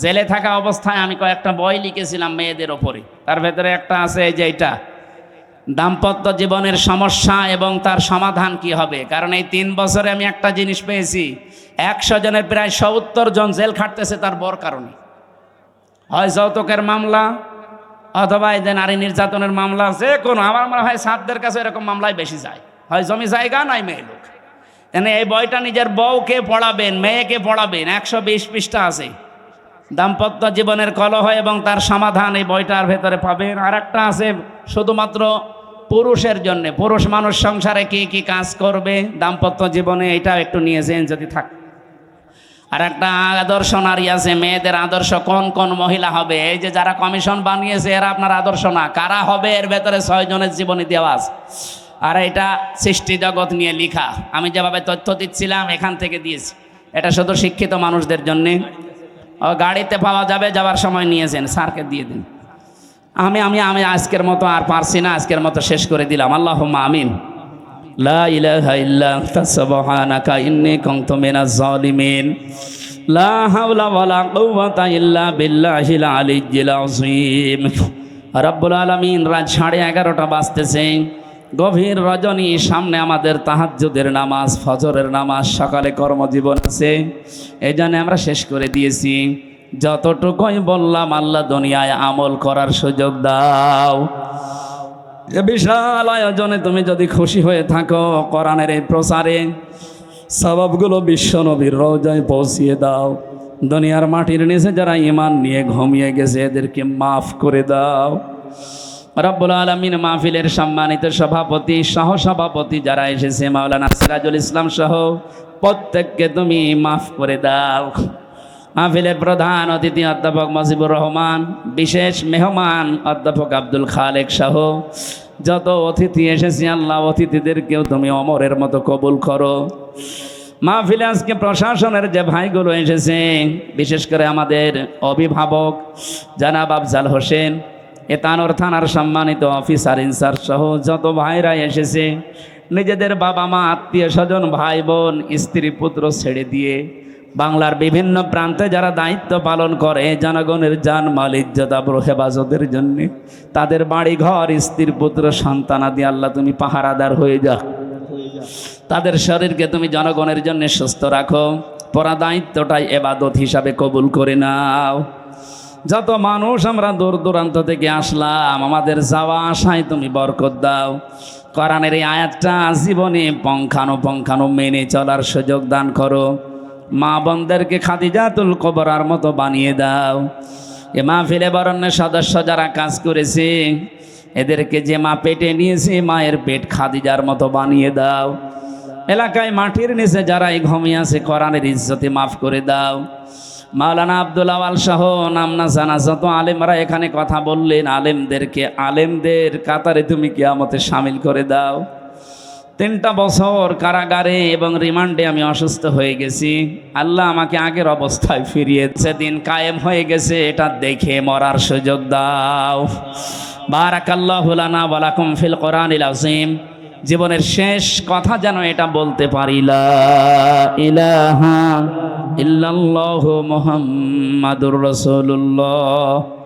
জেলে থাকা অবস্থায় আমি কয়েকটা বই লিখেছিলাম মেয়েদের ওপরে, তার ভেতরে একটা আছে এই যে এটা, দাম্পত্য জীবনের সমস্যা এবং তার সমাধান কি হবে। কারণ এই 3 বছরে আমি একটা জিনিস পেয়েছি, 100 জনের প্রায় 70 জন জেল খাটতেছে তার বর কারণে। হয় যৌতুকের মামলা, অথবা এই যে নারী নির্যাতনের মামলা, যে কোনো, আমার মনে হয় সাদদের কাছে এরকম মামলায় বেশি যায়, হয় জমি জায়গা নাই মেয়ে লোক। এনে এই বইটা নিজের বউকে পড়াবেন, মেয়েকে পড়াবেন, 120 পৃষ্ঠা আছে, দাম্পত্য জীবনের কলহ এবং তার সমাধান এই বইটার ভেতরে পাবেন। আর একটা আছে শুধুমাত্র পুরুষের জন্য, পুরুষ মানুষ সংসারে কি কি কাজ করবে দাম্পত্য জীবনে, এটাও একটু নিয়েছেন যদি থাকে। আর একটা আদর্শ নারী আছে, মেয়েদের আদর্শ কোন কোন মহিলা হবে, এই যে যারা কমিশন বানিয়েছে এরা আপনার আদর্শ না, কারা হবে এর ভেতরে 6 জনের জীবনী দেওয়া আছে। আর এটা সৃষ্টি জগৎ নিয়ে লেখা, আমি যেভাবে তথ্য দিচ্ছিলাম এখান থেকে দিয়েছি। এটা শুধু শিক্ষিত মানুষদের জন্যে, গাড়িতে পাওয়া যাবে, যাওয়ার সময় নিয়েছেন, স্যারকে দিয়ে দিন। আমি আমি আমি আজকের মতো আর পারছি না, আজকের মতো শেষ করে দিলাম। আল্লাহুম্মা আমিন। লা ইলাহা ইল্লা আনতা সুবহানাকা ইন্নী কুনতু মিনাজ জালিমিন। লা হাওলা ওয়ালা কুওয়াতা ইল্লা বিল্লাহিল আলিয়্যিল আযীম। রব্বুল আলামিন, রাত 11:30 বাজতেছে, গভীর রজনী, সামনে আমাদের তাহাজ্জুদের নামাজ, ফজরের নামাজ, সকালে কর্মজীবন আছে, এই জন্য আমরা শেষ করে দিয়েছি। যতটুকুই বললাম আল্লাহ দুনিয়ায় আমল করার সুযোগ দাও। এ বিশাল আয়োজনে তুমি যদি খুশি হয়ে থাকো, কোরআনের এই প্রচারে সওয়াবগুলো বিশ্ব নবীর রওজায় পৌঁছিয়ে দাও। দুনিয়ার মাটির নিচে যারা ঈমান নিয়ে ঘুমিয়ে গেছে এদেরকে মাফ করে দাও। রব্বুল আলামিন, মাহফিলের সম্মানিত সভাপতি, সহসভাপতি যারা এসেছে, মাওলানা সিরাজুল ইসলাম সহ প্রত্যেককে তুমি মাফ করে দাও। মাহফিলের প্রধান অতিথি অধ্যাপক মুজিবুর রহমান, বিশেষ মেহমান অধ্যাপক আব্দুল খালেক সহ যত অতিথি এসেছে আল্লাহ, অতিথিদেরকেও তুমি অমরের মতো কবুল করো। মাহফিলে আজকে প্রশাসনের যে ভাইগুলো এসেছে, বিশেষ করে আমাদের অভিভাবক জনাব আফজাল হোসেন, এতানোর থানার সম্মানিত অফিসার ইনচার্জ সহ যত ভাইরা এসেছে, নিজেদের বাবা মা, আত্মীয় স্বজন, ভাই বোন, স্ত্রী পুত্র ছেড়ে দিয়ে বাংলার বিভিন্ন প্রান্তে যারা দায়িত্ব পালন করে জনগণের জান মাল ইজ্জত আবরু হেফাজতের জন্য, তাদের বাড়ি ঘর, স্ত্রী পুত্র সন্তানাদি আল্লাহ তুমি পাহারাদার হয়ে যাও। তাদের শরীরকে তুমি জনগণের জন্য সুস্থ রাখো। পরা দায়িত্বটাই ইবাদত হিসাবে কবুল করে নাও। যত মানুষ আমরা দূর দূরান্ত থেকে আসলাম, আমাদের যাওয়া আসায় তুমি বরকত দাও। কোরআনের এই আয়াতটা জীবনে পঙ্খানো মেনে চলার সুযোগ দান করো। মা বোনদেরকে খাদিজাতুল কুবরার মতো বানিয়ে দাও। এ মাহফিলে বরণ্যের সদস্য যারা কাজ করেছে এদেরকে যে মা পেটে নিয়েছে মায়ের পেট খাদিজার মতো বানিয়ে দাও। এলাকায় মাটির নিচে যারা এই ঘুমিয়ে আছে কোরআনের ইজ্জতে মাফ করে দাও। মাওলানা আব্দুল আওয়াল সহ নামনা জানা যত আলেমরা এখানে কথা বললেন, আলেমদের কাতারে তুমি কিয়ামতে শামিল করে দাও। 3টা বছর কারাগারে এবং রিমান্ডে আমি অসুস্থ হয়ে গেছি। আল্লাহ আমাকে আগের অবস্থায় ফিরিয়েছে, দিন কায়েম হয়ে গেছে, এটা দেখে মরার সুযোগ দাও। বারাকাল্লাহু লানা ওয়া লাকুম ফিল কোরআনিল আযীম। জীবনের শেষ কথা যেন এটা বলতে পারি, লা ইলাহা ইল্লাল্লাহু মুহাম্মাদুর রাসূলুল্লাহ।